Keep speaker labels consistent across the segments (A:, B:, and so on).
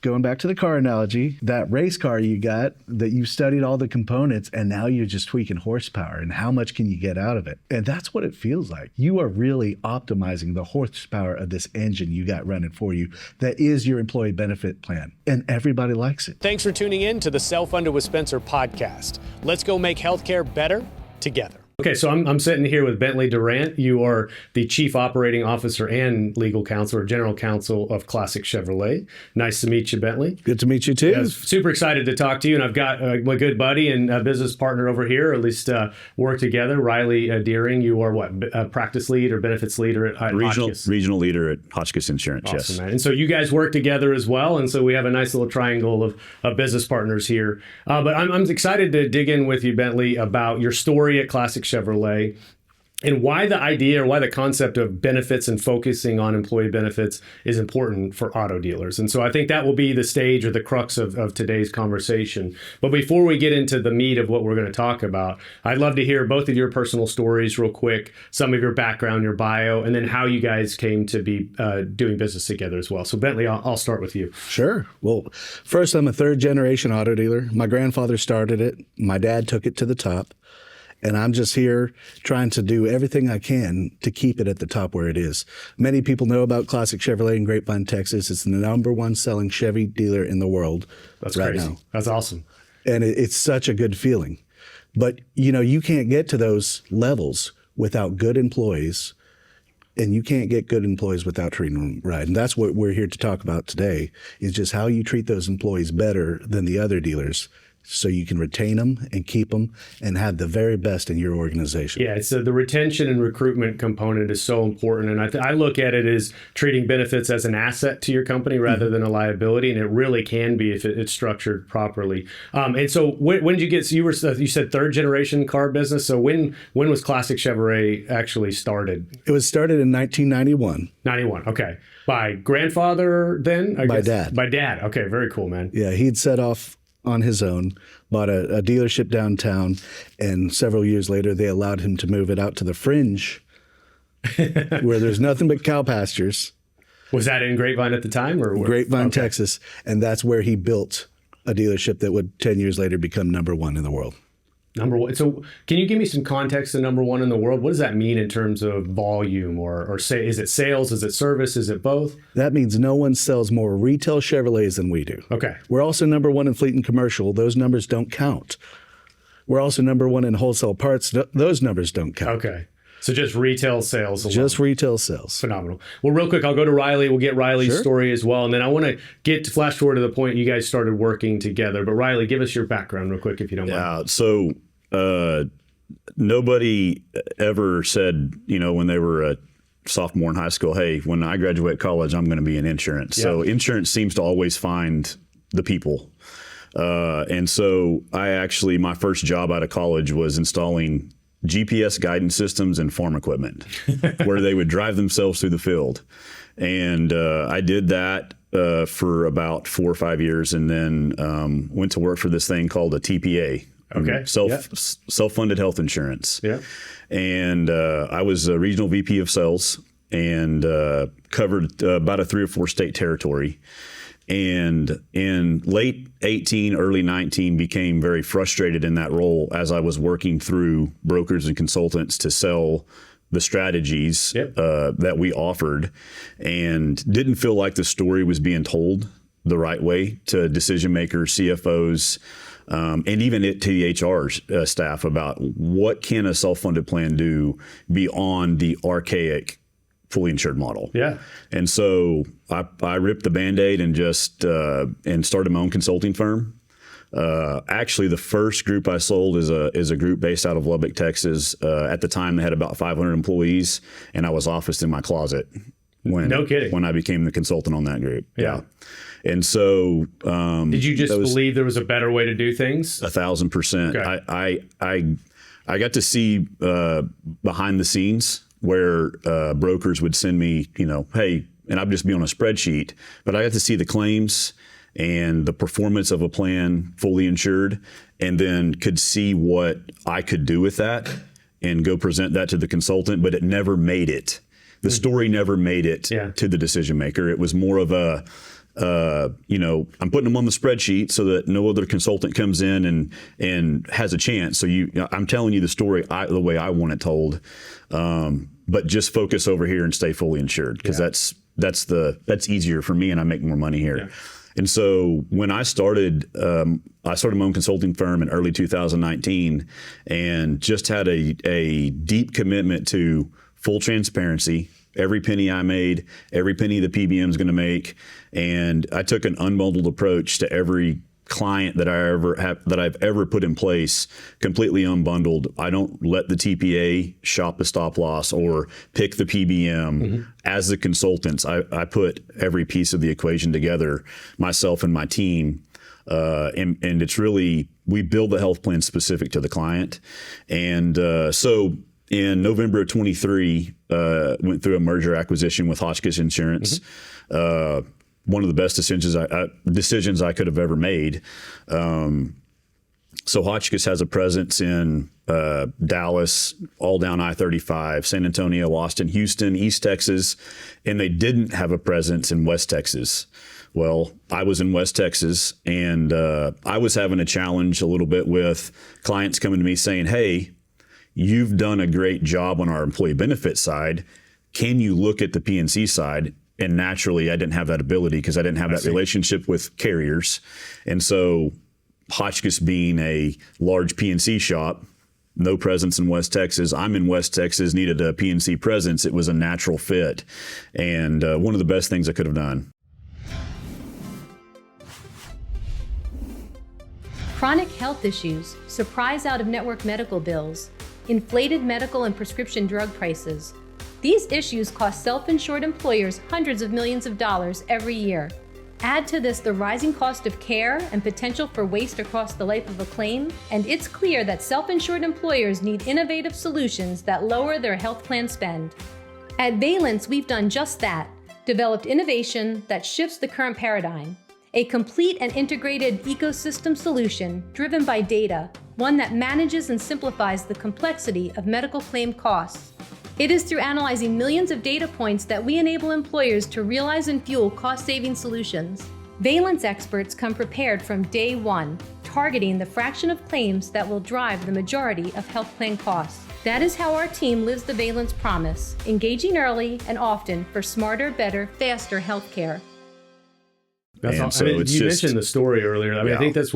A: Going back to the car analogy, that race car you got that you studied all the components and now you're just tweaking horsepower and how much can you get out of it? And that's what it feels like. You are really optimizing the horsepower of this engine you got running for you. That is your employee benefit plan. And everybody likes it.
B: Thanks for tuning in to the Self-Funded with Spencer podcast. Let's go make healthcare better together. Okay, so I'm sitting here with Bentley Durant. You are the Chief Operating Officer and Legal Counsel or General Counsel of Classic Chevrolet. Nice to meet you, Bentley.
A: Good to meet you, too.
B: Yeah, super excited to talk to you. And I've got my good buddy and business partner over here, or at least work together, Riley Dearing. You are what, practice lead or benefits leader at Hotchkiss?
C: Regional leader at Hotchkiss Insurance,
B: awesome,
C: yes.
B: Man. And so you guys work together as well. And so we have a nice little triangle of business partners here. But I'm excited to dig in with you, Bentley, about your story at Classic Chevrolet and why the idea or why the concept of benefits and focusing on employee benefits is important for auto dealers. And so I think that will be the stage or the crux of today's conversation. But before we get into the meat of what we're going to talk about, I'd love to hear both of your personal stories real quick, some of your background, your bio, and then how you guys came to be doing business together as well. So Bentley, I'll start with you.
A: Sure. Well, first, I'm a third generation auto dealer. My grandfather started it. My dad took it to the top. And I'm just here trying to do everything I can to keep it at the top where it is. Many people know about Classic Chevrolet in Grapevine, Texas. It's the #1 selling Chevy dealer in the world.
B: That's
A: right
B: crazy.
A: now.
B: That's awesome.
A: And it's such a good feeling. But, you can't get to those levels without good employees. And you can't get good employees without treating them right. And that's what we're here to talk about today, is just how you treat those employees better than the other dealers, so you can retain them and keep them and have the very best in your organization.
B: Yeah, so the retention and recruitment component is so important. And I look at it as treating benefits as an asset to your company rather than a liability. And it really can be if it's structured properly. And so when did you get, so you said third generation car business. So when was Classic Chevrolet actually started?
A: It was started in 1991.
B: 91, okay. By grandfather then?
A: By dad.
B: By dad, okay, very cool, man.
A: Yeah, he'd set off on his own, bought a dealership downtown, and several years later, they allowed him to move it out to the fringe where there's nothing but cow pastures.
B: Was that in Grapevine at the time? Or
A: Grapevine,
B: okay.
A: Texas, and that's where he built a dealership that would 10 years later become #1 in the world.
B: #1. So can you give me some context to #1 in the world? What does that mean in terms of volume or say, is it sales? Is it service? Is it both?
A: That means no one sells more retail Chevrolets than we do.
B: Okay.
A: We're also #1 in fleet and commercial. Those numbers don't count. We're also #1 in wholesale parts. Those numbers don't count.
B: Okay. So just retail sales alone.
A: Just retail sales.
B: Phenomenal. Well, real quick, I'll go to Riley. We'll get Riley's story as well. And then I want to flash forward to the point you guys started working together. But Riley, give us your background real quick if you don't mind.
C: Yeah. So nobody ever said, when they were a sophomore in high school, hey, when I graduate college, I'm going to be in insurance. Yeah. So insurance seems to always find the people. And so my first job out of college was installing GPS guidance systems and farm equipment where they would drive themselves through the field. And I did that for about 4 or 5 years, and then went to work for this thing called a TPA.
B: Okay.
C: Self-funded health insurance.
B: Yeah.
C: And I was a regional VP of sales and covered about a 3 or 4 state territory. And in late 18, early 19, became very frustrated in that role as I was working through brokers and consultants to sell the strategies that we offered, and didn't feel like the story was being told the right way to decision makers, CFOs, and even to the HR staff about what can a self-funded plan do beyond the archaic fully insured model. Yeah. And so I ripped the Band-Aid and just and started my own consulting firm. Actually, the first group I sold is a group based out of Lubbock, Texas. At the time, they had about 500 employees, and I was officed in my closet when I became the consultant on that group. Yeah. And so,
B: did you just believe there was a better way to do things?
C: 1,000%. Okay. I got to see behind the scenes where brokers would send me, hey, and I'd just be on a spreadsheet, but I got to see the claims and the performance of a plan fully insured, and then could see what I could do with that and go present that to the consultant, but it never made it. The story never made it to the decision maker. It was more of a I'm putting them on the spreadsheet so that no other consultant comes in and has a chance. So I'm telling you the story the way I want it told, but just focus over here and stay fully insured, because that's easier for me and I make more money here. Yeah. And so when I started my own consulting firm in early 2019, and just had a deep commitment to full transparency. Every penny I made, every penny the PBM is going to make, and I took an unbundled approach to every client that I've ever put in place, completely unbundled. I don't let the TPA shop the stop loss or pick the PBM. As the consultants, I put every piece of the equation together, myself and my team. And it's really, we build the health plan specific to the client. And so in November of 23, went through a merger acquisition with Hotchkiss Insurance. One of the best decisions I could have ever made. So Hotchkiss has a presence in Dallas, all down I-35, San Antonio, Austin, Houston, East Texas, and they didn't have a presence in West Texas. Well, I was in West Texas, and I was having a challenge a little bit with clients coming to me saying, hey, you've done a great job on our employee benefit side. Can you look at the P&C side? And naturally, I didn't have that ability because I didn't have that relationship with carriers. And so Hotchkiss being a large P&C shop, no presence in West Texas. I'm in West Texas, needed a P&C presence. It was a natural fit. And one of the best things I could have done.
D: Chronic health issues, surprise out-of-network medical bills, inflated medical and prescription drug prices. These issues cost self-insured employers hundreds of millions of dollars every year. Add to this the rising cost of care and potential for waste across the life of a claim, and it's clear that self-insured employers need innovative solutions that lower their health plan spend. At Valence, we've done just that, developed innovation that shifts the current paradigm. A complete and integrated ecosystem solution driven by data, one that manages and simplifies the complexity of medical claim costs. It is through analyzing millions of data points that we enable employers to realize and fuel cost-saving solutions. Valence experts come prepared from day one, targeting the fraction of claims that will drive the majority of health plan costs. That is how our team lives the Valence promise, engaging early and often for smarter, better, faster healthcare.
B: That's all. So you mentioned the story earlier. I think that's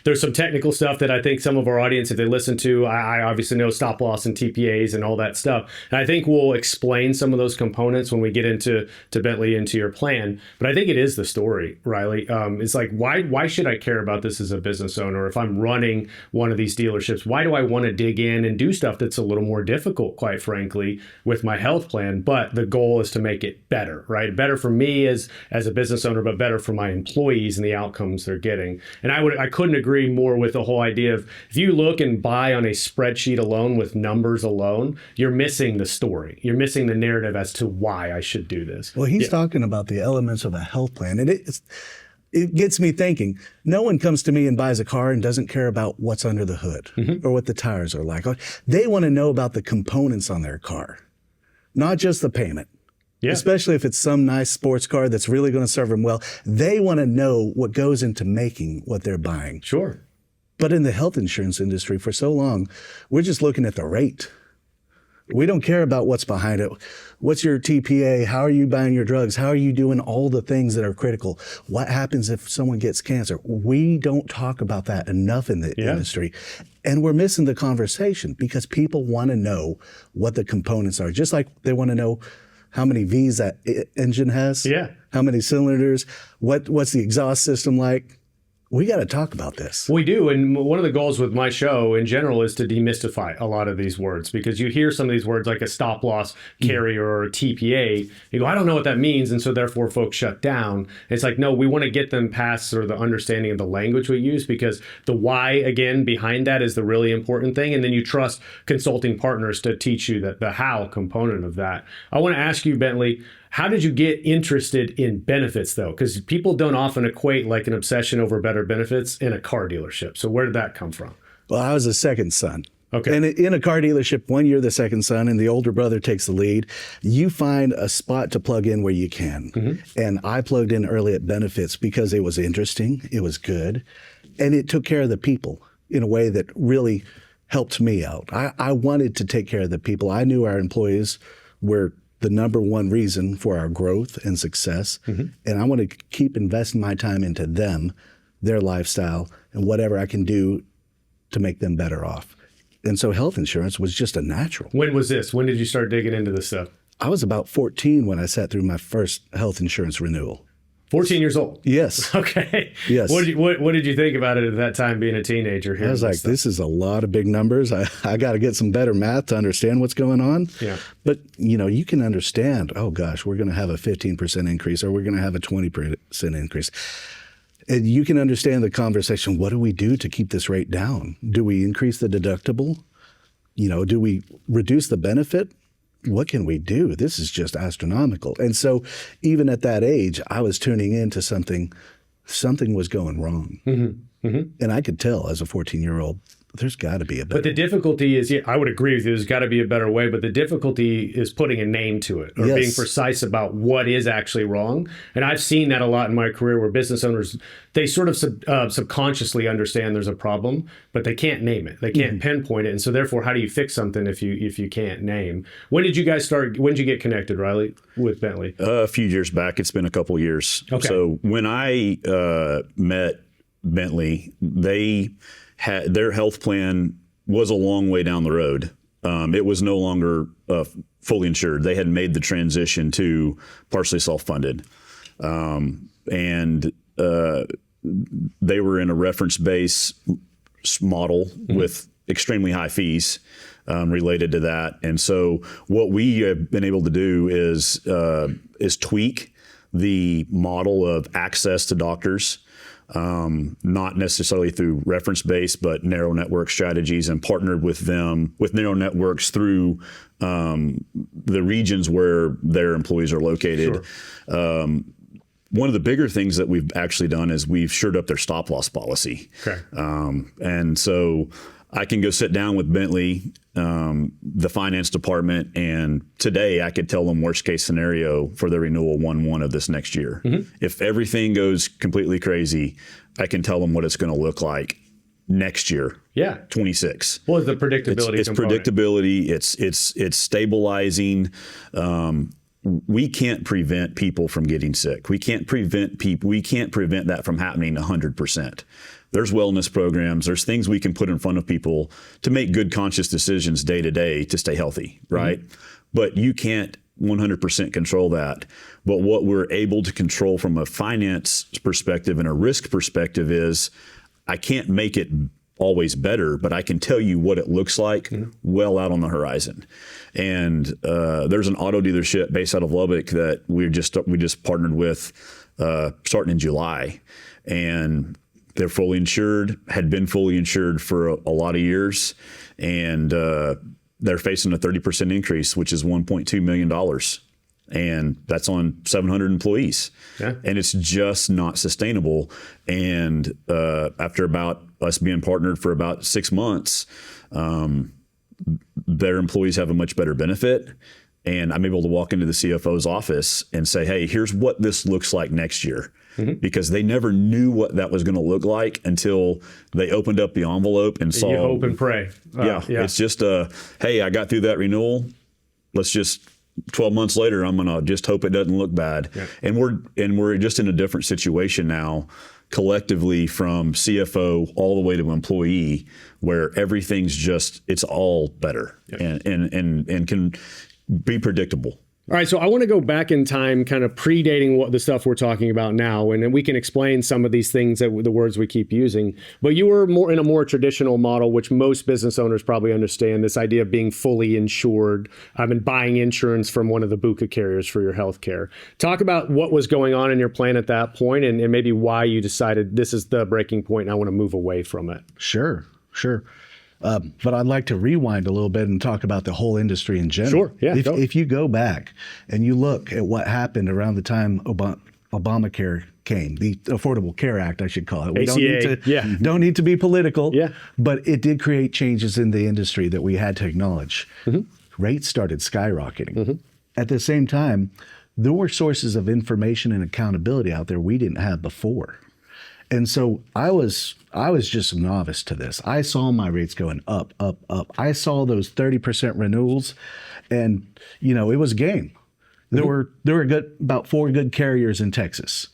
B: there's some technical stuff that I think some of our audience, if they listen to, I obviously know stop loss and TPAs and all that stuff. And I think we'll explain some of those components when we get into Bentley, into your plan. But I think it is the story, Riley. It's like, why should I care about this as a business owner? If I'm running one of these dealerships, why do I want to dig in and do stuff that's a little more difficult, quite frankly, with my health plan? But the goal is to make it better, right? Better for me as a business owner, but better for my employees and the outcomes they're getting. And I couldn't agree more with the whole idea of, if you look and buy on a spreadsheet alone with numbers alone, you're missing the story. You're missing the narrative as to why I should do this.
A: Well, he's talking about the elements of a health plan, and it gets me thinking. No one comes to me and buys a car and doesn't care about what's under the hood or what the tires are like. They want to know about the components on their car, not just the payment. Yeah. Especially if it's some nice sports car that's really going to serve them well. They want to know what goes into making what they're buying.
B: Sure.
A: But in the health insurance industry for so long, we're just looking at the rate. We don't care about what's behind it. What's your TPA? How are you buying your drugs? How are you doing all the things that are critical? What happens if someone gets cancer? We don't talk about that enough in the industry. And we're missing the conversation because people want to know what the components are. Just like they want to know how many V's that engine has, how many cylinders, what's the exhaust system like. We got to talk about this.
B: We do. And one of the goals with my show in general is to demystify a lot of these words, because you hear some of these words like a stop loss carrier or a TPA. You go, I don't know what that means. And so therefore folks shut down. It's like, no, we want to get them past sort of the understanding of the language we use, because the why, again, behind that is the really important thing. And then you trust consulting partners to teach you the how component of that. I want to ask you, Bentley, how did you get interested in benefits, though? Because people don't often equate like an obsession over better benefits in a car dealership. So where did that come from?
A: Well, I was a second son.
B: Okay.
A: And in a car dealership, when you're the second son and the older brother takes the lead, you find a spot to plug in where you can. And I plugged in early at benefits because it was interesting, it was good, and it took care of the people in a way that really helped me out. I wanted to take care of the people. I knew our employees were the number one reason for our growth and success. And I want to keep investing my time into them, their lifestyle, and whatever I can do to make them better off. And so health insurance was just a natural.
B: When was this? When did you start digging into this stuff?
A: I was about 14 when I sat through my first health insurance renewal.
B: 14 years old.
A: Yes.
B: Okay.
A: Yes.
B: What did you think about it at that time, being a teenager?
A: I was like, this is a lot of big numbers. I got to get some better math to understand what's going on.
B: Yeah.
A: But, you can understand, oh, gosh, we're going to have a 15% increase or we're going to have a 20% increase. And you can understand the conversation. What do we do to keep this rate down? Do we increase the deductible? Do we reduce the benefit? What can we do? This is just astronomical. And so even at that age, I was tuning into something was going wrong. And I could tell as a 14-year-old, there's got to be a better
B: But the difficulty is, I would agree with you, there's got to be a better way, but the difficulty is putting a name to it or being precise about what is actually wrong. And I've seen that a lot in my career where business owners, they sort of subconsciously understand there's a problem, but they can't name it. They can't pinpoint it. And so therefore, how do you fix something if you can't name? When did you get connected, Riley, with Bentley?
C: A few years back. It's been a couple years.
B: Okay.
C: So when I met Bentley, their health plan was a long way down the road. It was no longer fully insured. They had made the transition to partially self-funded. And they were in a reference base model with extremely high fees related to that. And so what we have been able to do is tweak the model of access to doctors, not necessarily through reference base, but narrow network strategies, and partnered with them with narrow networks through the regions where their employees are located. Sure. One of the bigger things that we've actually done is we've shored up their stop loss policy.
B: Okay.
C: And so I can go sit down with Bentley, the finance department, and today I could tell them worst case scenario for the renewal 1/1 of this next year. If everything goes completely crazy, I can tell them what it's going to look like next year.
B: Yeah.
C: 26.
B: What is the predictability?
C: It's predictability. It's stabilizing. We can't prevent people from getting sick. We can't prevent that from happening 100%. There's wellness programs. There's things we can put in front of people to make good, conscious decisions day to day to stay healthy, right? But you can't 100% control that. But what we're able to control from a finance perspective and a risk perspective is I can't make it always better, but I can tell you what it looks like well out on the horizon. And there's an auto dealership based out of Lubbock that we just partnered with starting in July. And they're fully insured, had been fully insured for a lot of years, and they're facing a 30% increase, which is $1.2 million. And that's on 700 employees. Yeah. And it's just not sustainable. And after about us being partnered for about 6 months, their employees have a much better benefit. And I'm able to walk into the CFO's office and say, hey, here's what this looks like next year. Because they never knew what that was going to look like until they opened up the envelope and saw.
B: You hope and pray.
C: Yeah. It's just, hey, I got through that renewal. Let's just 12 months later, I'm going to just hope it doesn't look bad. Yeah. And we're just in a different situation now, collectively, from CFO all the way to employee, where everything's just, it's all better. Yeah. and can be predictable.
B: All right, so I want to go back in time, kind of predating what the stuff we're talking about now, and then we can explain some of these things, that the words we keep using. But you were more in a more traditional model, which most business owners probably understand, this idea of being fully insured and buying insurance from one of the BUCA carriers for your health care. Talk about what was going on in your plan at that point, and maybe why you decided this is the breaking point and I want to move away from it.
A: Sure. But I'd like to rewind a little bit and talk about the whole industry in general.
B: Sure, yeah.
A: If you go back and you look at what happened around the time Obamacare came, the Affordable Care Act, I should call it. We
B: ACA,
A: don't need to be political,
B: Yeah.
A: but it did create changes in the industry that we had to acknowledge. Rates started skyrocketing. At the same time, there were sources of information and accountability out there we didn't have before. And so I was just a novice to this. I saw my rates going up, up, up. I saw those 30% renewals, and it was a game. There were about 4 good carriers in Texas,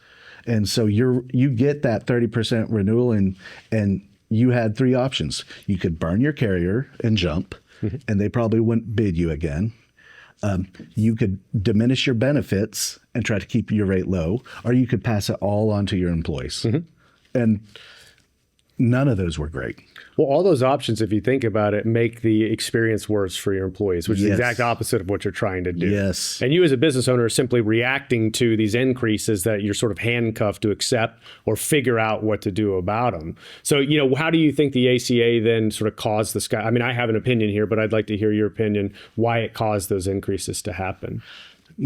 A: and so you get that 30% renewal, and you had 3 options. You could burn your carrier and jump, and they probably wouldn't bid you again. You could diminish your benefits and try to keep your rate low, or you could pass it all on to your employees. And none of those were great.
B: Well, all those options, if you think about it, make the experience worse for your employees, which is the exact opposite of what you're trying to do.
A: Yes.
B: And you as a business owner are simply reacting to these increases that you're sort of handcuffed to accept or figure out what to do about them. So, how do you think the ACA then sort of caused the sky? I mean, I have an opinion here, but I'd like to hear your opinion, why it caused those increases to happen.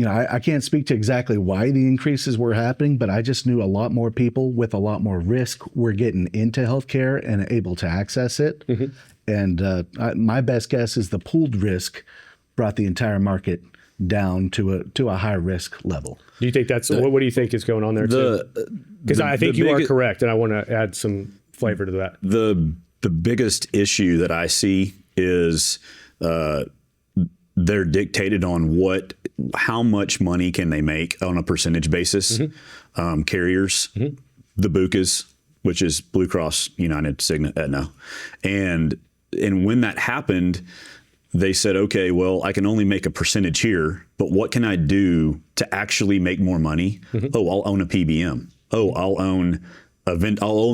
A: I can't speak to exactly why the increases were happening, but I just knew a lot more people with a lot more risk were getting into healthcare and able to access it. And my best guess is the pooled risk brought the entire market down to a high risk level.
B: Do you think that's what do you think is going on there too? Because I think you are correct, and I want to add some flavor to that.
C: The biggest issue that I see is they're dictated on how much money can they make on a percentage basis. Carriers, the BUCAs, which is Blue Cross, United, Cigna, Aetna. And when that happened, they said, okay, well, I can only make a percentage here, but what can I do to actually make more money? Oh, I'll own a PBM. Oh, I'll own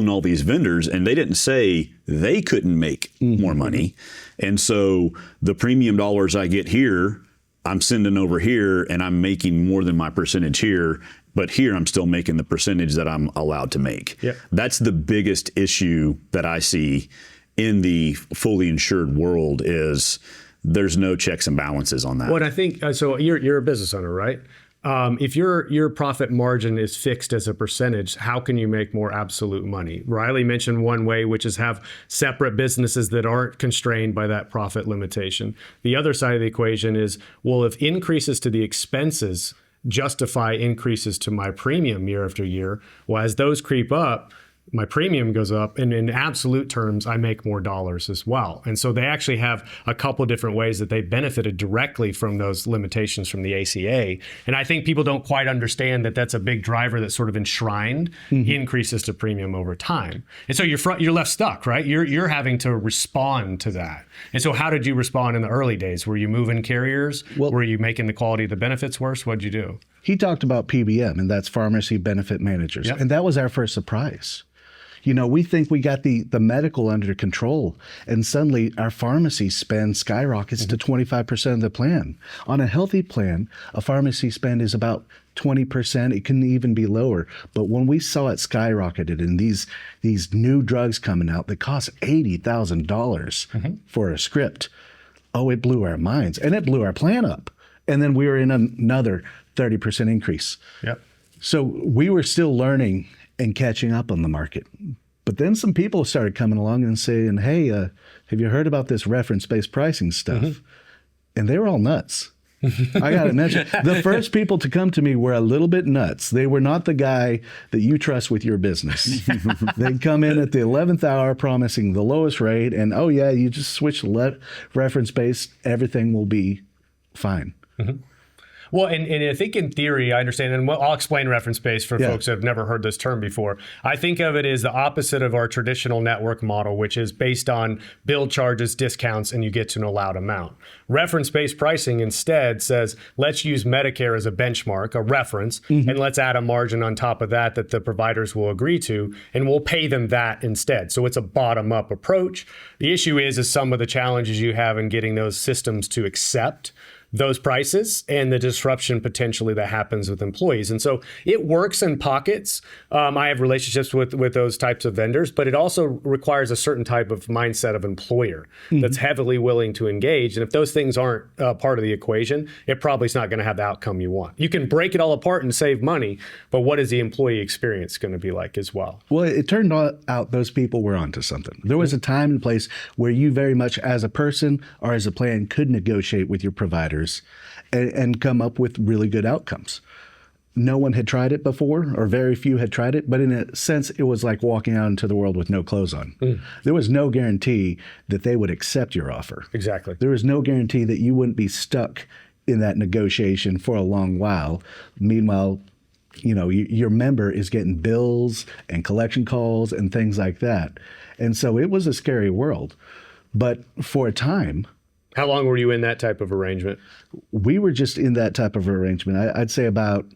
C: all these vendors, and they didn't say they couldn't make more money. And so the premium dollars I get here, I'm sending over here, and I'm making more than my percentage here. But here I'm still making the percentage that I'm allowed to make.
B: Yep.
C: That's the biggest issue that I see in the fully insured world is there's no checks and balances on that.
B: What I think, so you're a business owner, right? If your profit margin is fixed as a percentage, how can you make more absolute money? Riley mentioned one way, which is have separate businesses that aren't constrained by that profit limitation. The other side of the equation is, well, if increases to the expenses justify increases to my premium year after year, well, as those creep up, my premium goes up, and in absolute terms, I make more dollars as well. And so they actually have a couple different ways that they benefited directly from those limitations from the ACA. And I think people don't quite understand that that's a big driver that sort of enshrined increases to premium over time. And so you're left stuck, right? You're having to respond to that. And so how did you respond in the early days? Were you moving carriers? Were you making the quality of the benefits worse? What'd you do?
A: He talked about PBM, and that's pharmacy benefit managers.
B: Yep.
A: And that was our first surprise. We think we got the medical under control, and suddenly our pharmacy spend skyrockets to 25% of the plan. On a healthy plan, a pharmacy spend is about 20%. It can even be lower. But when we saw it skyrocketed and these new drugs coming out that cost $80,000 for a script, it blew our minds, and it blew our plan up. And then we were in another 30% increase.
B: Yep.
A: So we were still learning and catching up on the market. But then some people started coming along and saying, hey, have you heard about this reference-based pricing stuff? And they were all nuts. I got to mention, the first people to come to me were a little bit nuts. They were not the guy that you trust with your business. They'd come in at the 11th hour promising the lowest rate, and you just switch reference-based, everything will be fine.
B: Well, and I think in theory, I understand, and I'll explain reference-based for folks that have never heard this term before. I think of it as the opposite of our traditional network model, which is based on bill charges, discounts, and you get to an allowed amount. Reference-based pricing instead says, let's use Medicare as a benchmark, a reference, and let's add a margin on top of that the providers will agree to, and we'll pay them that instead. So it's a bottom-up approach. The issue is some of the challenges you have in getting those systems to accept those prices and the disruption potentially that happens with employees. And so it works in pockets. I have relationships with those types of vendors, but it also requires a certain type of mindset of employer that's heavily willing to engage. And if those things aren't part of the equation, it probably is not going to have the outcome you want. You can break it all apart and save money, but what is the employee experience going to be like as well?
A: Well, it turned out those people were onto something. There was a time and place where you very much as a person or as a plan could negotiate with your providers and come up with really good outcomes. No one had tried it before, or very few had tried it, but in a sense, it was like walking out into the world with no clothes on. There was no guarantee that they would accept your offer.
B: Exactly.
A: There was no guarantee that you wouldn't be stuck in that negotiation for a long while. Meanwhile, your member is getting bills and collection calls and things like that. And so it was a scary world. But for a time,
B: how long were you in that type of arrangement?
A: we were just in that type of arrangement. I'd say about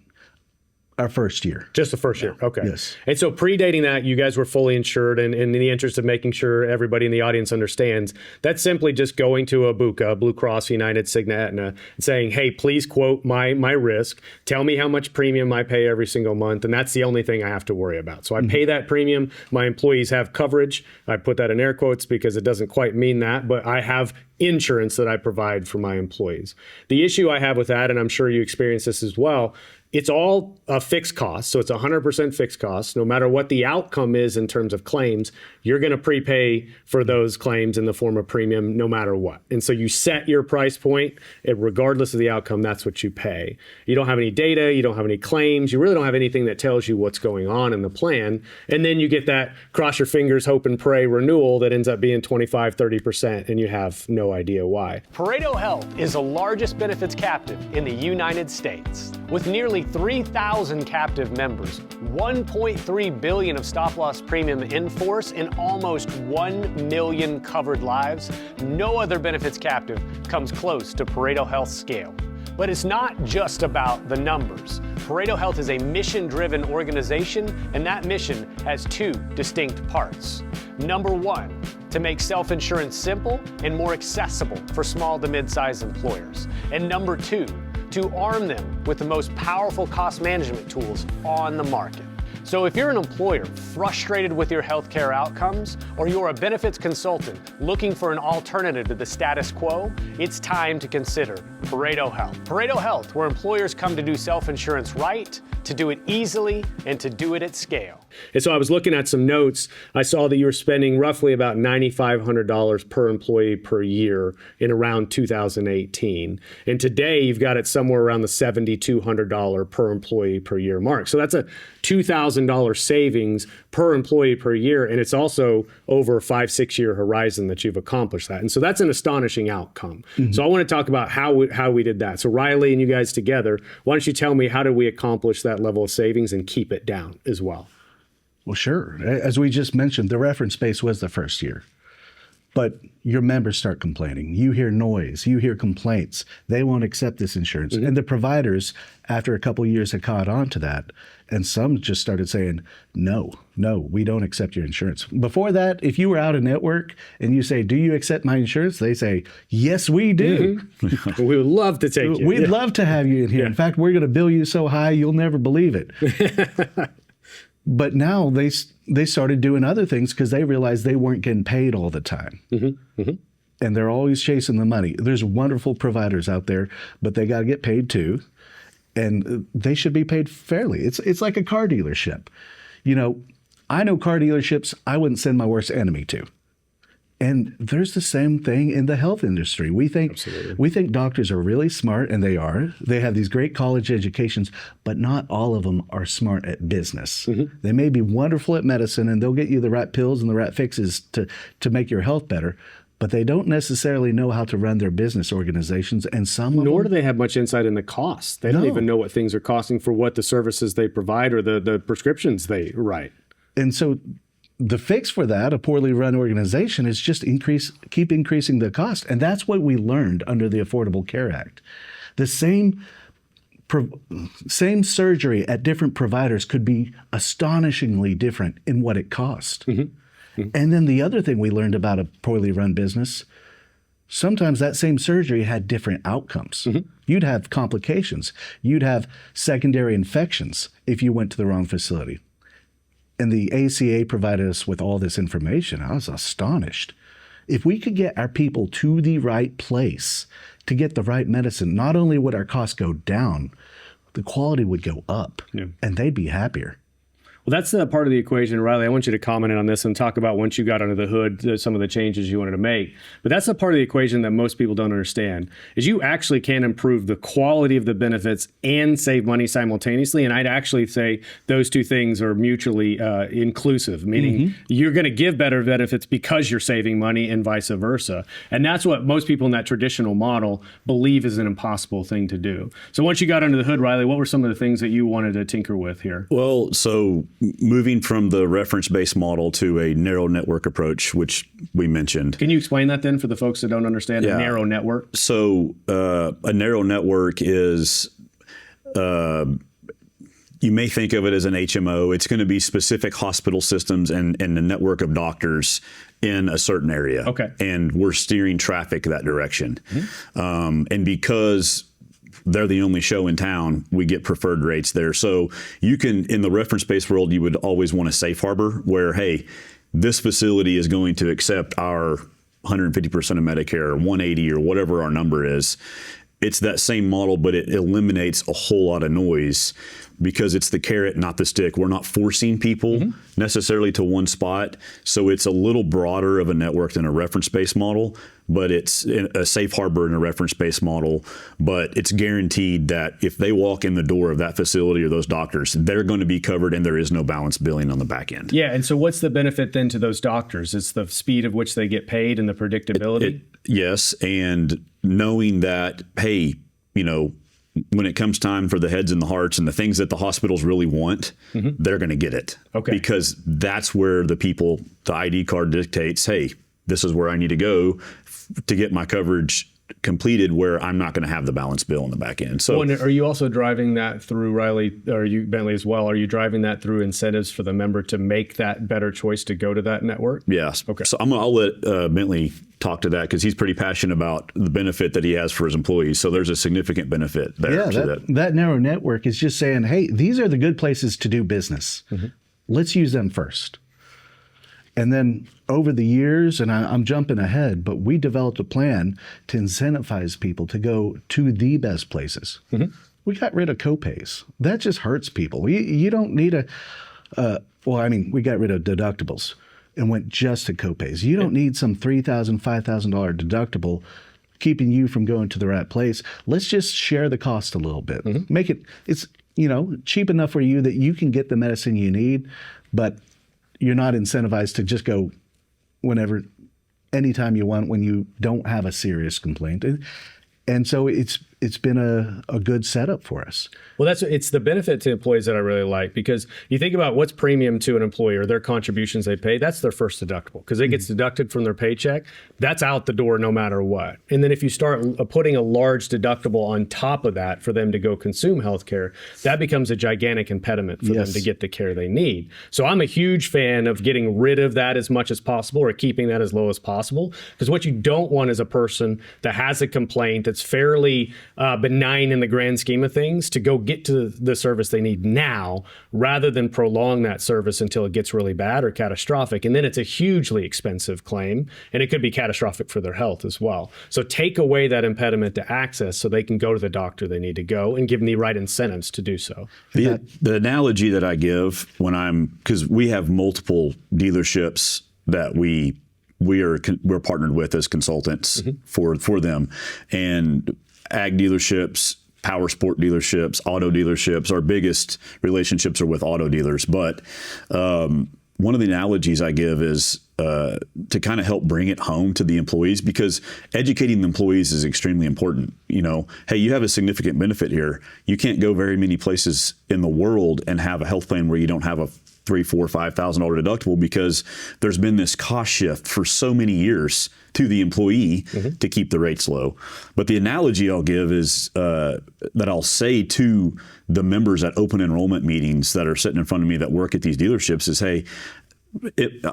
A: our first year.
B: Just the first year. Okay.
A: Yes.
B: And so predating that, you guys were fully insured, and in the interest of making sure everybody in the audience understands, that's simply just going to a BUCA, Blue Cross, United, Cigna, Aetna, and saying, hey, please quote my risk. Tell me how much premium I pay every single month, and that's the only thing I have to worry about. So I pay that premium. My employees have coverage. I put that in air quotes because it doesn't quite mean that, but I have insurance that I provide for my employees. The issue I have with that, and I'm sure you experience this as well, it's all a fixed cost. So it's 100% fixed cost. No matter what the outcome is in terms of claims, you're going to prepay for those claims in the form of premium no matter what. And so you set your price point, and regardless of the outcome, that's what you pay. You don't have any data. You don't have any claims. You really don't have anything that tells you what's going on in the plan. And then you get that cross your fingers, hope and pray renewal that ends up being 25, 30%, and you have no idea why.
E: Pareto Health is the largest benefits captive in the United States. With nearly 3,000 captive members, $1.3 billion of stop-loss premium in force, and almost 1 million covered lives, no other benefits captive comes close to Pareto Health's scale. But it's not just about the numbers. Pareto Health is a mission-driven organization, and that mission has two distinct parts. Number one, to make self-insurance simple and more accessible for small to mid-sized employers. And number two, to arm them with the most powerful cost management tools on the market. So if you're an employer frustrated with your healthcare outcomes, or you're a benefits consultant looking for an alternative to the status quo, it's time to consider Pareto Health. Pareto Health, where employers come to do self-insurance right, to do it easily, and to do it at scale.
B: And so I was looking at some notes. I saw that you were spending roughly about $9,500 per employee per year in around 2018. And today you've got it somewhere around the $7,200 per employee per year mark. So that's a $2,000 savings per employee per year. And it's also over a 5-6 year horizon that you've accomplished that. And so that's an astonishing outcome. So I want to talk about how we did that. So Riley and you guys together, why don't you tell me, how did we accomplish that level of savings and keep it down as well?
A: Well, sure. As we just mentioned, the reference base was the first year. But your members start complaining. You hear noise. You hear complaints. They won't accept this insurance. And the providers, after a couple of years, had caught on to that. And some just started saying, no, we don't accept your insurance. Before that, if you were out of network and you say, do you accept my insurance? They say, yes, we do.
B: We would love to take you.
A: We'd love to have you in here. In fact, we're going to bill you so high, you'll never believe it. But now they started doing other things because they realized they weren't getting paid all the time. And they're always chasing the money. There's wonderful providers out there, but they got to get paid too. And they should be paid fairly. It's like a car dealership. I know car dealerships I wouldn't send my worst enemy to. And there's the same thing in the health industry. We think doctors are really smart, and they are. They have these great college educations, but not all of them are smart at business. They may be wonderful at medicine, and they'll get you the right pills and the right fixes to make your health better, but they don't necessarily know how to run their business organizations. And
B: Nor do they have much insight in the cost. They don't even know what things are costing for what the services they provide or the prescriptions they write.
A: And so the fix for that, a poorly run organization, is just keep increasing the cost. And that's what we learned under the Affordable Care Act. The same surgery at different providers could be astonishingly different in what it cost. And then the other thing we learned about a poorly run business, sometimes that same surgery had different outcomes. You'd have complications. You'd have secondary infections if you went to the wrong facility. And the ACA provided us with all this information. I was astonished. If we could get our people to the right place to get the right medicine, not only would our costs go down, the quality would go up, and they'd be happier.
B: Well, that's the part of the equation, Riley. I want you to comment on this and talk about once you got under the hood, some of the changes you wanted to make. But that's the part of the equation that most people don't understand, is you actually can improve the quality of the benefits and save money simultaneously. And I'd actually say those two things are mutually inclusive, meaning you're going to give better benefits because you're saving money and vice versa. And that's what most people in that traditional model believe is an impossible thing to do. So once you got under the hood, Riley, what were some of the things that you wanted to tinker with here?
C: Well, so moving from the reference-based model to a narrow network approach, which we mentioned.
B: Can you explain that then for the folks that don't understand a narrow network?
C: So a narrow network is, you may think of it as an HMO. It's going to be specific hospital systems and a network of doctors in a certain area.
B: Okay.
C: And we're steering traffic that direction. And because they're the only show in town, we get preferred rates there. So you can, in the reference-based world, you would always want a safe harbor where, hey, this facility is going to accept our 150% of Medicare, or 180, or whatever our number is. It's that same model, but it eliminates a whole lot of noise because it's the carrot, not the stick. We're not forcing people necessarily to one spot. So it's a little broader of a network than a reference-based model, but it's a safe harbor in a reference-based model. But it's guaranteed that if they walk in the door of that facility or those doctors, they're going to be covered and there is no balance billing on the back end.
B: Yeah. And so what's the benefit then to those doctors? It's the speed of which they get paid and the predictability?
C: Yes. And knowing that, hey, you know, when it comes time for the heads and the hearts and the things that the hospitals really want, they're going to get it.
B: Okay.
C: Because that's where the ID card dictates, hey, this is where I need to go to get my coverage completed, where I'm not going to have the balance bill on the back end. So,
B: and are you also driving that through, Riley, or you, Bentley, as well? Are you driving that through incentives for the member to make that better choice to go to that network?
C: Yes.
B: Okay.
C: So I'll let Bentley talk to that because he's pretty passionate about the benefit that he has for his employees. So there's a significant benefit there.
A: Yeah, that narrow network is just saying, hey, these are the good places to do business. Let's use them first. And then over the years, and I'm jumping ahead, but we developed a plan to incentivize people to go to the best places. We got rid of copays. That just hurts people. You don't need we got rid of deductibles and went just to copays. You don't need some $3,000, $5,000 deductible keeping you from going to the right place. Let's just share the cost a little bit. Make it's cheap enough for you that you can get the medicine you need, but you're not incentivized to just go anytime you want when you don't have a serious complaint. And so it's been a good setup for us.
B: Well, it's the benefit to employees that I really like, because you think about what's premium to an employer, their contributions they pay, that's their first deductible because it gets deducted from their paycheck. That's out the door no matter what. And then if you start putting a large deductible on top of that for them to go consume healthcare, that becomes a gigantic impediment for them to get the care they need. So I'm a huge fan of getting rid of that as much as possible or keeping that as low as possible, because what you don't want is a person that has a complaint that's fairly benign in the grand scheme of things to go get to the service they need now rather than prolong that service until it gets really bad or catastrophic. And then it's a hugely expensive claim, and it could be catastrophic for their health as well. So take away that impediment to access so they can go to the doctor they need to go and give them the right incentives to do so.
C: The analogy that I give because we have multiple dealerships that we're partnered with as consultants for them, and ag dealerships, power sport dealerships, auto dealerships. Our biggest relationships are with auto dealers. But one of the analogies I give is to kind of help bring it home to the employees, because educating the employees is extremely important. Hey, you have a significant benefit here. You can't go very many places in the world and have a health plan where you don't have a $3,000, $4,000, $5,000 deductible, because there's been this cost shift for so many years to the employee to keep the rates low. But the analogy I'll give is that I'll say to the members at open enrollment meetings that are sitting in front of me that work at these dealerships is, hey,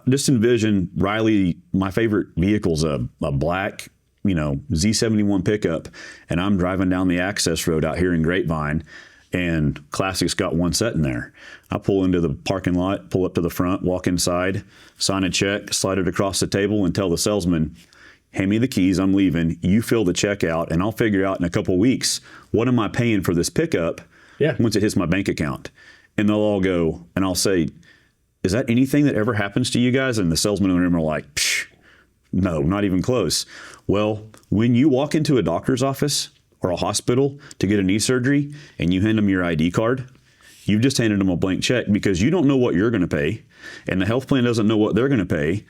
C: just envision, Riley, my favorite vehicle is a black Z71 pickup, and I'm driving down the access road out here in Grapevine, and Classic's got one set in there. I pull into the parking lot, pull up to the front, walk inside, sign a check, slide it across the table, and tell the salesman, hand me the keys, I'm leaving. You fill the check out, and I'll figure out in a couple of weeks, what am I paying for this pickup once it hits my bank account? And they'll all go, and I'll say, is that anything that ever happens to you guys? And the salesmen in the room are like, psh, no, not even close. Well, when you walk into a doctor's office or a hospital to get a knee surgery and you hand them your ID card, you've just handed them a blank check because you don't know what you're going to pay, and the health plan doesn't know what they're going to pay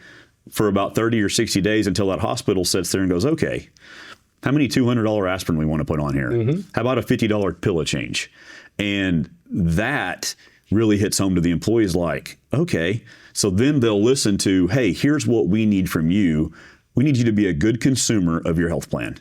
C: for about 30 or 60 days until that hospital sits there and goes, okay, how many $200 aspirin we want to put on here? How about a $50 pill change? And that really hits home to the employees like, okay, so then they'll listen to, hey, here's what we need from you. We need you to be a good consumer of your health plan.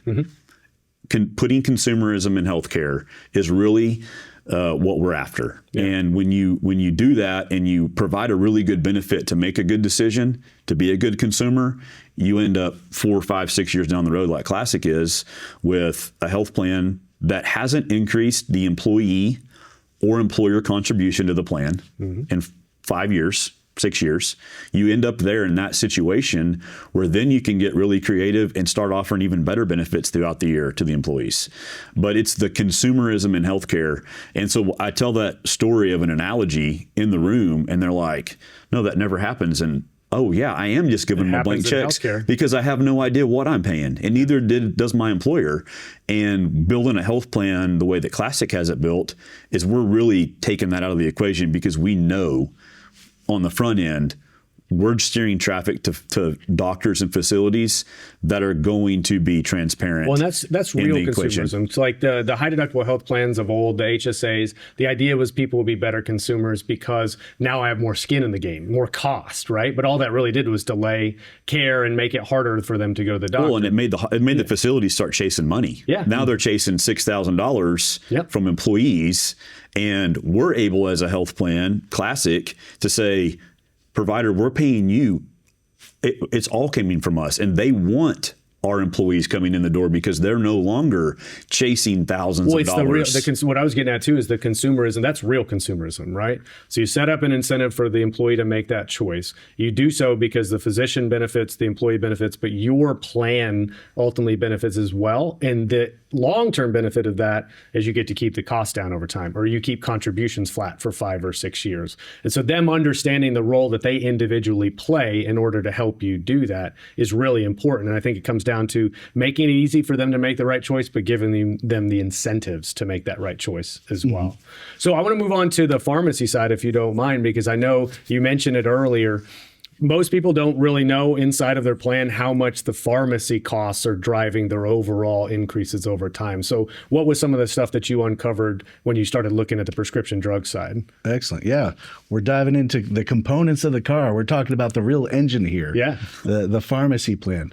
C: Putting consumerism in healthcare is really what we're after. And when you do that and you provide a really good benefit to make a good decision, to be a good consumer, you end up 4, 5, 6 years down the road, like Classic is, with a health plan that hasn't increased the employee or employer contribution to the plan in 5 years, 6 years. You end up there in that situation where then you can get really creative and start offering even better benefits throughout the year to the employees. But it's the consumerism in healthcare. And so I tell that story of an analogy in the room, and they're like, no, that never happens. And oh yeah, I am just giving them blank checks because I have no idea what I'm paying, and neither does my employer. And building a health plan the way that Classic has it built is we're really taking that out of the equation because we know on the front end, we're steering traffic to doctors and facilities that are going to be transparent.
B: Well, and that's real consumerism. It's like the high deductible health plans of old, the HSAs. The idea was people would be better consumers because now I have more skin in the game, more cost, right? But all that really did was delay care and make it harder for them to go to the doctor.
C: Well, and it made the facilities start chasing money. Now they're chasing $6,000 from employees, and we're able as a health plan, Classic, to say, provider, we're paying you. It's all coming from us, and they want our employees coming in the door because they're no longer chasing thousands of dollars.
B: What I was getting at too is the consumerism. That's real consumerism, right? So you set up an incentive for the employee to make that choice. You do so because the physician benefits, the employee benefits, but your plan ultimately benefits as well. And the long-term benefit of that is you get to keep the cost down over time, or you keep contributions flat for 5 or 6 years. And so them understanding the role that they individually play in order to help you do that is really important. And I think it comes down to making it easy for them to make the right choice, but giving them the incentives to make that right choice as well. So I want to move on to the pharmacy side, if you don't mind, because I know you mentioned it earlier. Most people don't really know inside of their plan how much the pharmacy costs are driving their overall increases over time. So what was some of the stuff that you uncovered when you started looking at the prescription drug side?
A: Excellent. Yeah. We're diving into the components of the car. We're talking about the real engine here.
B: Yeah.
A: The pharmacy plan.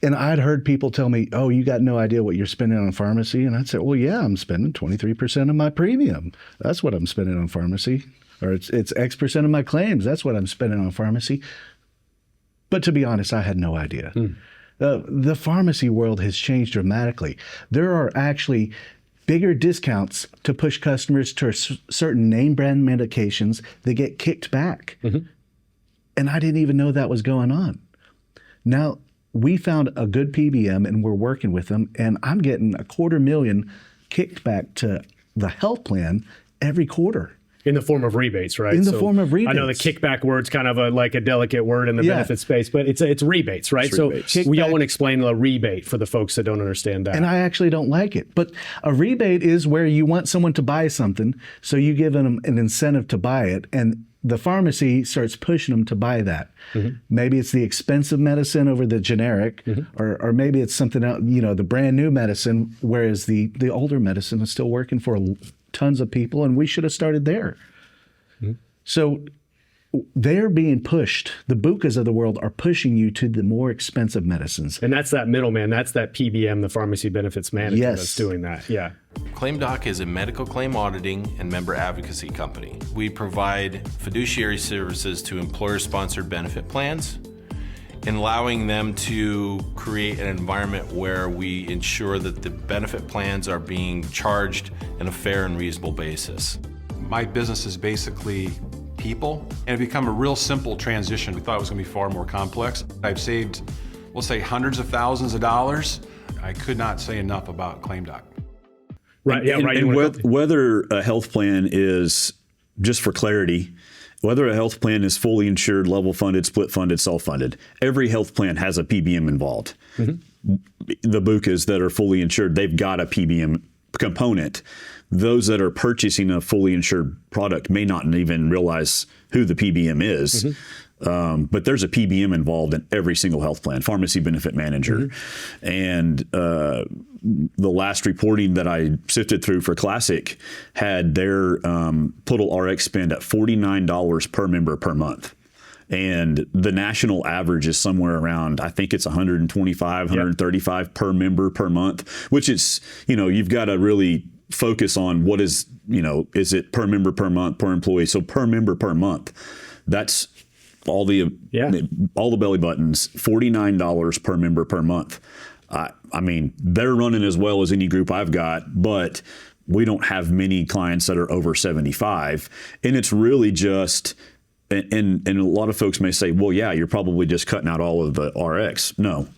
A: And I'd heard people tell me, oh, you got no idea what you're spending on pharmacy. And I'd say, well, yeah, I'm spending 23% of my premium. That's what I'm spending on pharmacy. Or it's X percent of my claims. That's what I'm spending on pharmacy. But to be honest, I had no idea. The pharmacy world has changed dramatically. There are actually bigger discounts to push customers to certain name brand medications that get kicked back. And I didn't even know that was going on. Now, we found a good PBM and we're working with them, and I'm getting $250,000 kicked back to the health plan every quarter.
B: In the form of rebates, right?
A: In the form of rebates.
B: I know the kickback word's kind of like a delicate word in the benefit space, but it's rebates, right? So we all want to explain a rebate for the folks that don't understand that.
A: And I actually don't like it. But a rebate is where you want someone to buy something, so you give them an incentive to buy it, and the pharmacy starts pushing them to buy that. Maybe it's the expensive medicine over the generic, or maybe it's something else, the brand new medicine, whereas the older medicine is still working for tons of people, and we should have started there. So they're being pushed. The Bucas of the world are pushing you to the more expensive medicines.
B: And that's that middleman. That's that PBM, the pharmacy benefits manager, that's doing that. Yeah.
F: ClaimDoc is a medical claim auditing and member advocacy company. We provide fiduciary services to employer-sponsored benefit plans, and allowing them to create an environment where we ensure that the benefit plans are being charged in a fair and reasonable basis.
G: My business is basically people, and it become a real simple transition. We thought it was going to be far more complex. I've saved, we'll say, hundreds of thousands of dollars. I could not say enough about ClaimDoc.
B: Right. Yeah. Right.
C: And whether a health plan is, just for clarity, whether a health plan is fully insured, level funded, split funded, self-funded, every health plan has a PBM involved. Mm-hmm. The BUCAs that are fully insured, they've got a PBM component. Those that are purchasing a fully insured product may not even realize who the PBM is. Mm-hmm. But there's a PBM involved in every single health plan, pharmacy benefit manager. Mm-hmm. And the last reporting that I sifted through for Classic had their total RX spend at $49 per member per month. And the national average is somewhere around, I think it's 125, 135 per member per month, which is, you've got to really focus on what is, is it per member per month, per employee? So per member per month, that's all the belly buttons, $49 per member per month. I mean, they're running as well as any group I've got, but we don't have many clients that are over 75. And it's really just, and a lot of folks may say, well, yeah, you're probably just cutting out all of the RX. No.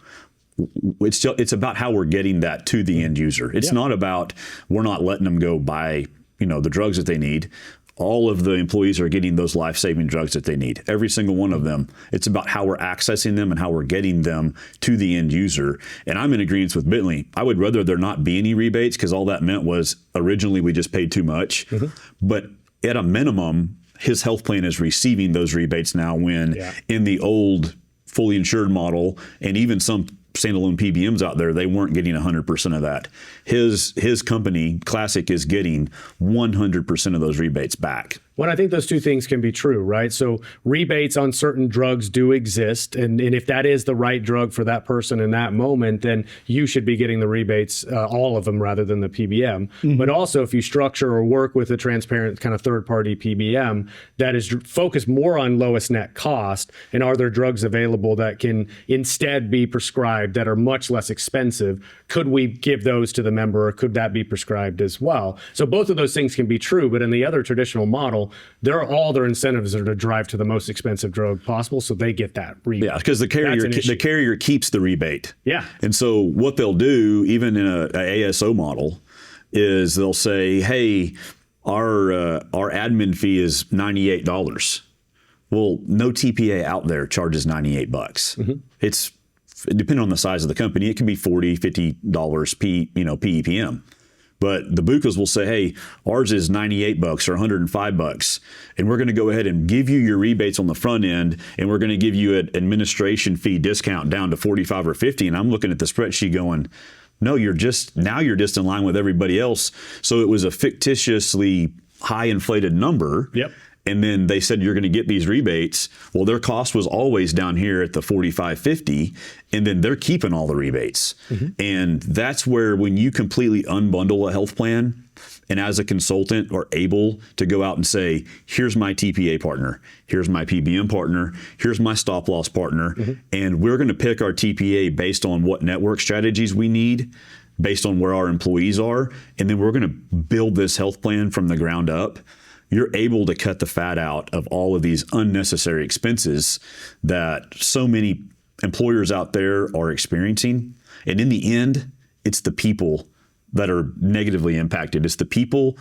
C: It's about how we're getting that to the end user. It's not about, we're not letting them go buy, the drugs that they need. All of the employees are getting those life-saving drugs that they need. Every single one of them. It's about how we're accessing them and how we're getting them to the end user. And I'm in agreement with Bentley. I would rather there not be any rebates, because all that meant was originally we just paid too much. Mm-hmm. But at a minimum, his health plan is receiving those rebates now, when in the old fully insured model, and even some standalone PBMs out there, they weren't getting 100% of that. His company, Classic, is getting 100% of those rebates back.
B: Well, I think those two things can be true, right? So rebates on certain drugs do exist. And if that is the right drug for that person in that moment, then you should be getting the rebates, all of them, rather than the PBM. Mm-hmm. But also, if you structure or work with a transparent kind of third-party PBM that is focused more on lowest net cost, and are there drugs available that can instead be prescribed that are much less expensive, could we give those to the member, or could that be prescribed as well? So both of those things can be true, but in the other traditional model, all their incentives are to drive to the most expensive drug possible, so they get that rebate. Yeah,
C: because the carrier keeps the rebate.
B: Yeah.
C: And so what they'll do, even in a ASO model, is they'll say, hey, our admin fee is $98. Well, no TPA out there charges $98. Mm-hmm. It's depending on the size of the company, it can be $40, $50 PEPM. But the BUCAs will say, hey, ours is $98 or $105, and we're going to go ahead and give you your rebates on the front end, and we're going to give you an administration fee discount down to $45 or $50. And I'm looking at the spreadsheet going, no, you're just in line with everybody else. So it was a fictitiously high inflated number.
B: Yep.
C: And then they said, you're going to get these rebates. Well, their cost was always down here at the $45, $50, and then they're keeping all the rebates. Mm-hmm. And that's where, when you completely unbundle a health plan, and as a consultant are able to go out and say, here's my TPA partner, here's my PBM partner, here's my stop loss partner, mm-hmm. and we're going to pick our TPA based on what network strategies we need, based on where our employees are, and then we're going to build this health plan from the ground up. You're able to cut the fat out of all of these unnecessary expenses that so many employers out there are experiencing. And in the end, it's the people that are negatively impacted. It's the people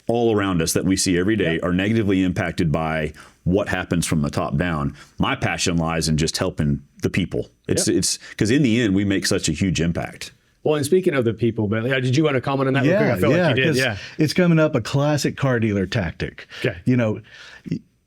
C: all around us that we see every day are negatively impacted by what happens from the top down. My passion lies in just helping the people. It's because in the end, we make such a huge impact.
B: Well, and speaking of the people, Bentley, did you want to comment on that real quick? I feel like you did. Yeah,
A: it's coming up, a classic car dealer tactic.
B: Okay.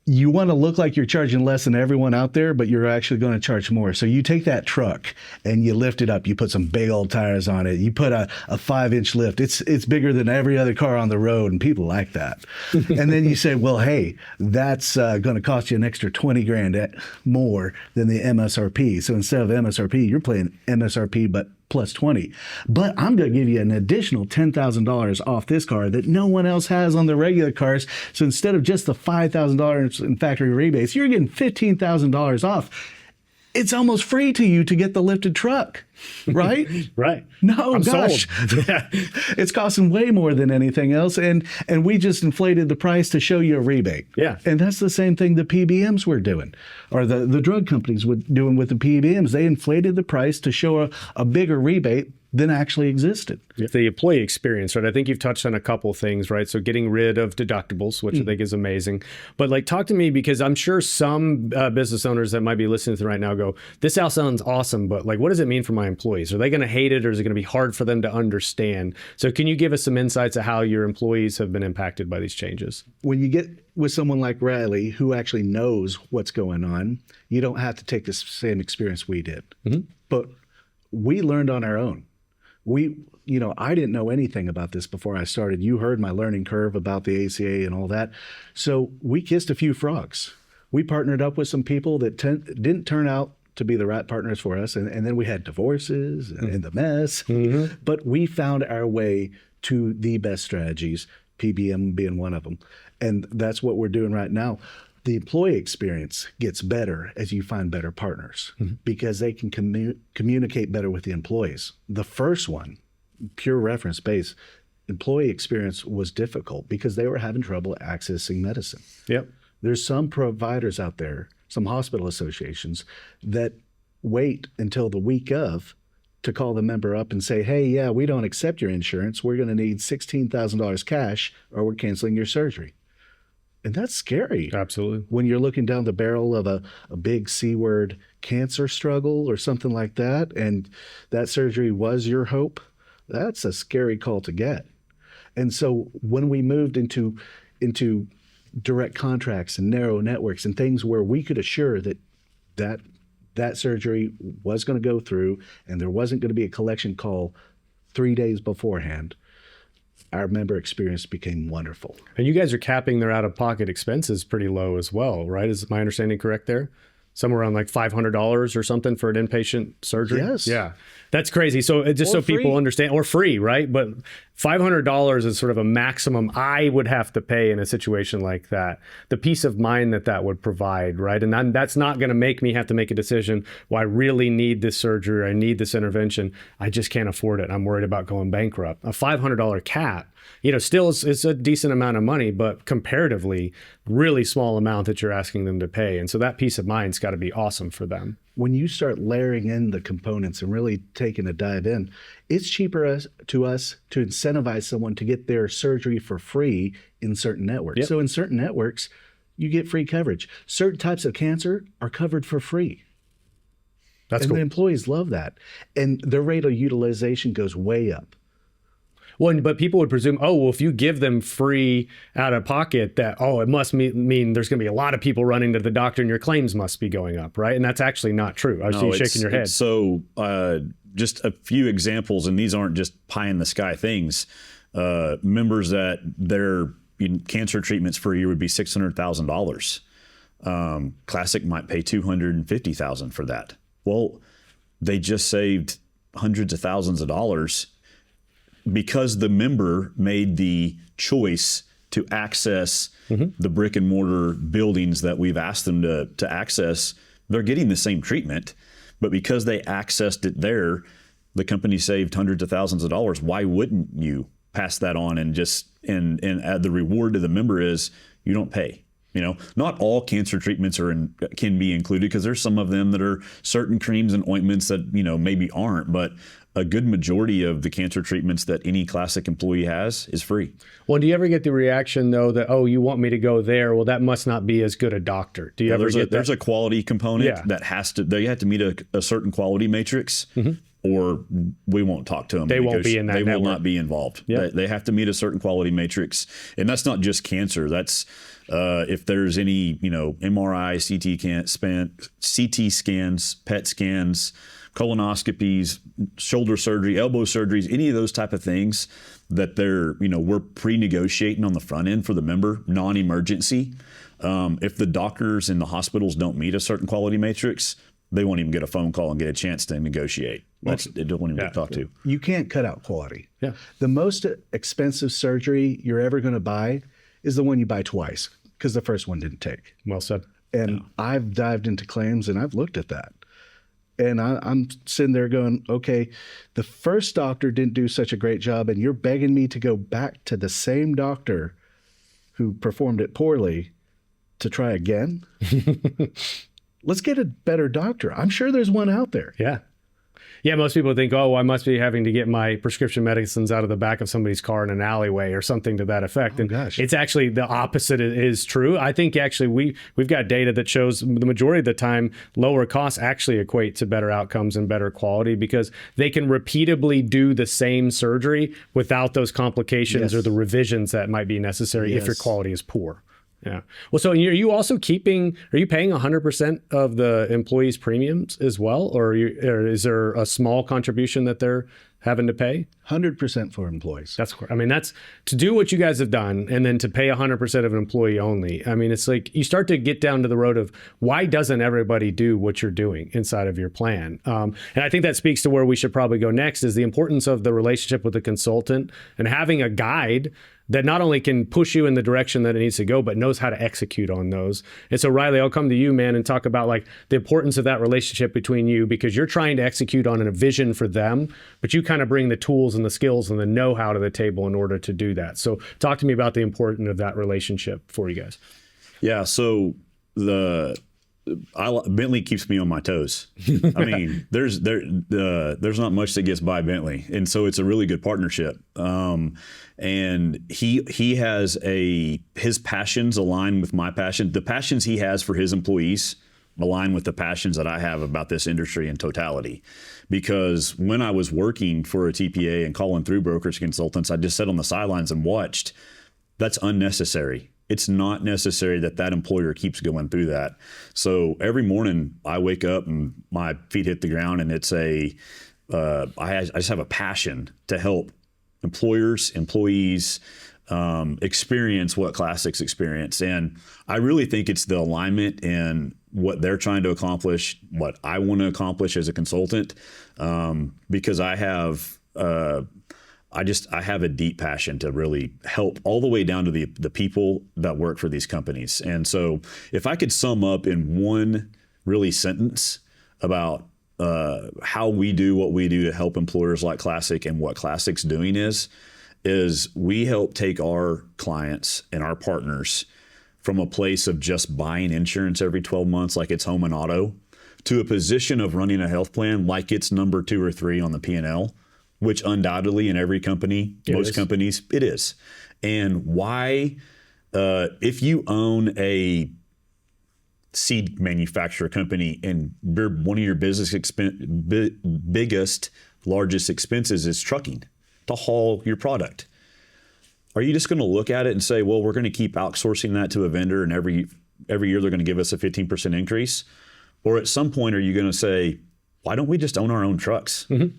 A: You want to look like you're charging less than everyone out there, but you're actually going to charge more. So you take that truck and you lift it up. You put some big old tires on it. You put a 5-inch lift. It's bigger than every other car on the road, and people like that. And then you say, well, hey, that's going to cost you an extra $20,000 more than the MSRP. So instead of MSRP, you're paying MSRP, but plus 20. But I'm going to give you an additional $10,000 off this car that no one else has on the regular cars. So instead of just the $5,000 in factory rebates, you're getting $15,000 off. it's almost free to you to get the lifted truck, right?
B: Right.
A: No,
B: I'm
A: gosh,
B: sold. Yeah.
A: it's costing way more than anything else, and we just inflated the price to show you a rebate.
B: Yeah.
A: And that's the same thing the PBMs were doing, or the drug companies were doing with the PBMs. They inflated the price to show a bigger rebate than actually existed.
B: The employee experience, right? I think you've touched on a couple things, right? So getting rid of deductibles, which I think is amazing. But like, talk to me, because I'm sure some business owners that might be listening to right now go, this all sounds awesome, but like, what does it mean for my employees? Are they going to hate it, or is it going to be hard for them to understand? So can you give us some insights of how your employees have been impacted by these changes?
A: When you get with someone like Riley, who actually knows what's going on, you don't have to take the same experience we did. But we learned on our own. I didn't know anything about this before I started. You heard my learning curve about the ACA and all that. So we kissed a few frogs. We partnered up with some people that didn't turn out to be the right partners for us. And then we had divorces and the mess. But we found our way to the best strategies, PBM being one of them. And that's what we're doing right now. The employee experience gets better as you find better partners because they can communicate better with the employees. The first one, pure reference base, employee experience was difficult because they were having trouble accessing medicine.
B: Yep.
A: There's some providers out there, some hospital associations, that wait until the week of to call the member up and say, hey, yeah, we don't accept your insurance. We're going to need $16,000 cash or we're canceling your surgery. And that's scary.
B: Absolutely.
A: When you're looking down the barrel of a big C-word cancer struggle or something like that, and that surgery was your hope, that's a scary call to get. And so when we moved into direct contracts and narrow networks and things where we could assure that surgery was going to go through and there wasn't going to be a collection call 3 days beforehand, our member experience became wonderful.
B: And you guys are capping their out-of-pocket expenses pretty low as well, right? Is my understanding correct there? Somewhere around like $500 or something for an inpatient surgery?
A: Yes.
B: Yeah. That's crazy. So just so people understand, or free, right? But $500 is sort of a maximum I would have to pay in a situation like that. The peace of mind that would provide, right? And that's not going to make me have to make a decision, well, I really need this surgery, I need this intervention. I just can't afford it. I'm worried about going bankrupt. A $500 cap, still is a decent amount of money, but comparatively, really small amount that you're asking them to pay. And so that peace of mind's got to be awesome for them.
A: When you start layering in the components and really taking a dive in, it's cheaper to us to incentivize someone to get their surgery for free in certain networks.
B: Yep.
A: So in certain networks, you get free coverage. Certain types of cancer are covered for free.
B: That's
A: and
B: cool.
A: the employees love that. And their rate of utilization goes way up.
B: Well, but people would presume, if you give them free out of pocket, that, it must mean there's going to be a lot of people running to the doctor and your claims must be going up, right? And that's actually not true. I see you shaking your head.
C: So just a few examples, and these aren't just pie in the sky things. Members that their cancer treatments for a year would be $600,000. Classic might pay $250,000 for that. Well, they just saved hundreds of thousands of dollars because the member made the choice to access the brick and mortar buildings that we've asked them to access. They're getting the same treatment, but because they accessed it there, the company saved hundreds of thousands of dollars. Why wouldn't you pass that on and add the reward to the member is you don't pay? Not all cancer treatments can be included because there's some of them that are certain creams and ointments that, maybe aren't, but a good majority of the cancer treatments that any Classic employee has is free.
B: Well, do you ever get the reaction though that, you want me to go there? Well, that must not be as good a doctor. Do you ever get that?
C: There's a quality component that they have to meet a certain quality matrix or we won't talk to them.
B: They won't be in that
C: They
B: network.
C: will not be involved.
B: Yep.
C: They have to meet a certain quality matrix. And that's not just cancer. That's if there's any, MRI, CT scans, PET scans, colonoscopies, shoulder surgery, elbow surgeries, any of those type of things that we're pre-negotiating on the front end for the member, non-emergency. If the doctors and the hospitals don't meet a certain quality matrix, they won't even get a phone call and get a chance to negotiate. They don't even talk to.
A: You can't cut out quality.
B: Yeah.
A: The most expensive surgery you're ever going to buy is the one you buy twice because the first one didn't take.
B: Well said.
A: And I've dived into claims and I've looked at that. And I'm sitting there going, okay, the first doctor didn't do such a great job, and you're begging me to go back to the same doctor who performed it poorly to try again? Let's get a better doctor. I'm sure there's one out there.
B: Yeah. Yeah, most people think, oh, I must be having to get my prescription medicines out of the back of somebody's car in an alleyway or something to that effect. And
A: gosh.
B: It's actually the opposite is true. I think actually we've got data that shows the majority of the time lower costs actually equate to better outcomes and better quality because they can repeatedly do the same surgery without those complications or the revisions that might be necessary if your quality is poor. Yeah. Well, so are you also paying 100% of the employees' premiums as well? Or is there a small contribution that they're having to pay?
A: 100% for employees.
B: That's to do what you guys have done and then to pay 100% of an employee only. I mean, it's like you start to get down to the road of why doesn't everybody do what you're doing inside of your plan? And I think that speaks to where we should probably go next is the importance of the relationship with the consultant and having a guide that not only can push you in the direction that it needs to go, but knows how to execute on those. And so, Riley, I'll come to you, man, and talk about like the importance of that relationship between you because you're trying to execute on a vision for them, but you kind of bring the tools and the skills and the know-how to the table in order to do that. So talk to me about the importance of that relationship for you guys.
C: Yeah. So Bentley keeps me on my toes. I mean, there's not much that gets by Bentley, and so it's a really good partnership. And he has his passions align with my passion. The passions he has for his employees align with the passions that I have about this industry in totality. Because when I was working for a TPA and calling through brokers and consultants, I just sat on the sidelines and watched. That's unnecessary. It's not necessary that employer keeps going through that. So every morning I wake up and my feet hit the ground, and it's I just have a passion to help employees experience what Classics experience. And I really think it's the alignment in what they're trying to accomplish, what I want to accomplish as a consultant, because I have a deep passion to really help all the way down to the people that work for these companies. And so if I could sum up in one really sentence about how we do what we do to help employers like Classic and what Classic's doing is we help take our clients and our partners from a place of just buying insurance every 12 months like it's home and auto to a position of running a health plan like it's number 2 or 3 on the P&L, which undoubtedly in every company, most companies, it is. And why, if you own a seed manufacturer company and one of your biggest, largest expenses is trucking to haul your product, are you just going to look at it and say, well, we're going to keep outsourcing that to a vendor and every year they're going to give us a 15% increase? Or at some point, are you going to say, why don't we just own our own trucks? Mm-hmm.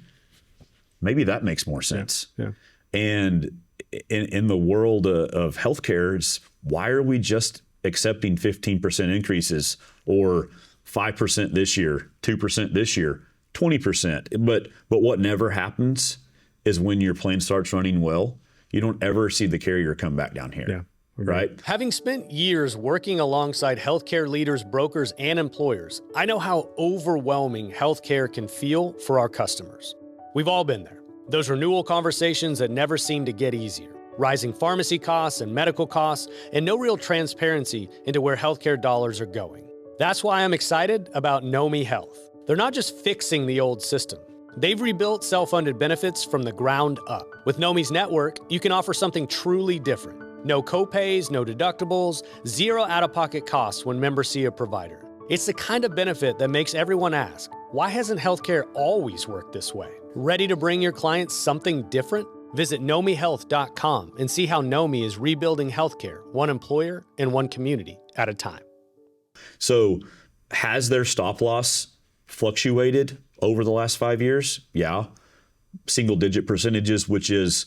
C: Maybe that makes more sense. Yeah. And in the world of healthcare, it's why are we just accepting 15% increases or 5% this year, 2% this year, 20%? But what never happens is when your plan starts running well, you don't ever see the carrier come back down here. Yeah. Right?
E: Having spent years working alongside healthcare leaders, brokers, and employers, I know how overwhelming healthcare can feel for our customers. We've all been there. Those renewal conversations that never seem to get easier. Rising pharmacy costs and medical costs, and no real transparency into where healthcare dollars are going. That's why I'm excited about Nomi Health. They're not just fixing the old system. They've rebuilt self-funded benefits from the ground up. With Nomi's network, you can offer something truly different. No copays, no deductibles, zero out-of-pocket costs when members see a provider. It's the kind of benefit that makes everyone ask, why hasn't healthcare always worked this way? Ready to bring your clients something different? Visit nomihealth.com and see how Nomi is rebuilding healthcare, one employer and one community at a time.
C: So has their stop loss fluctuated over the last 5 years? Yeah. Single digit percentages, which is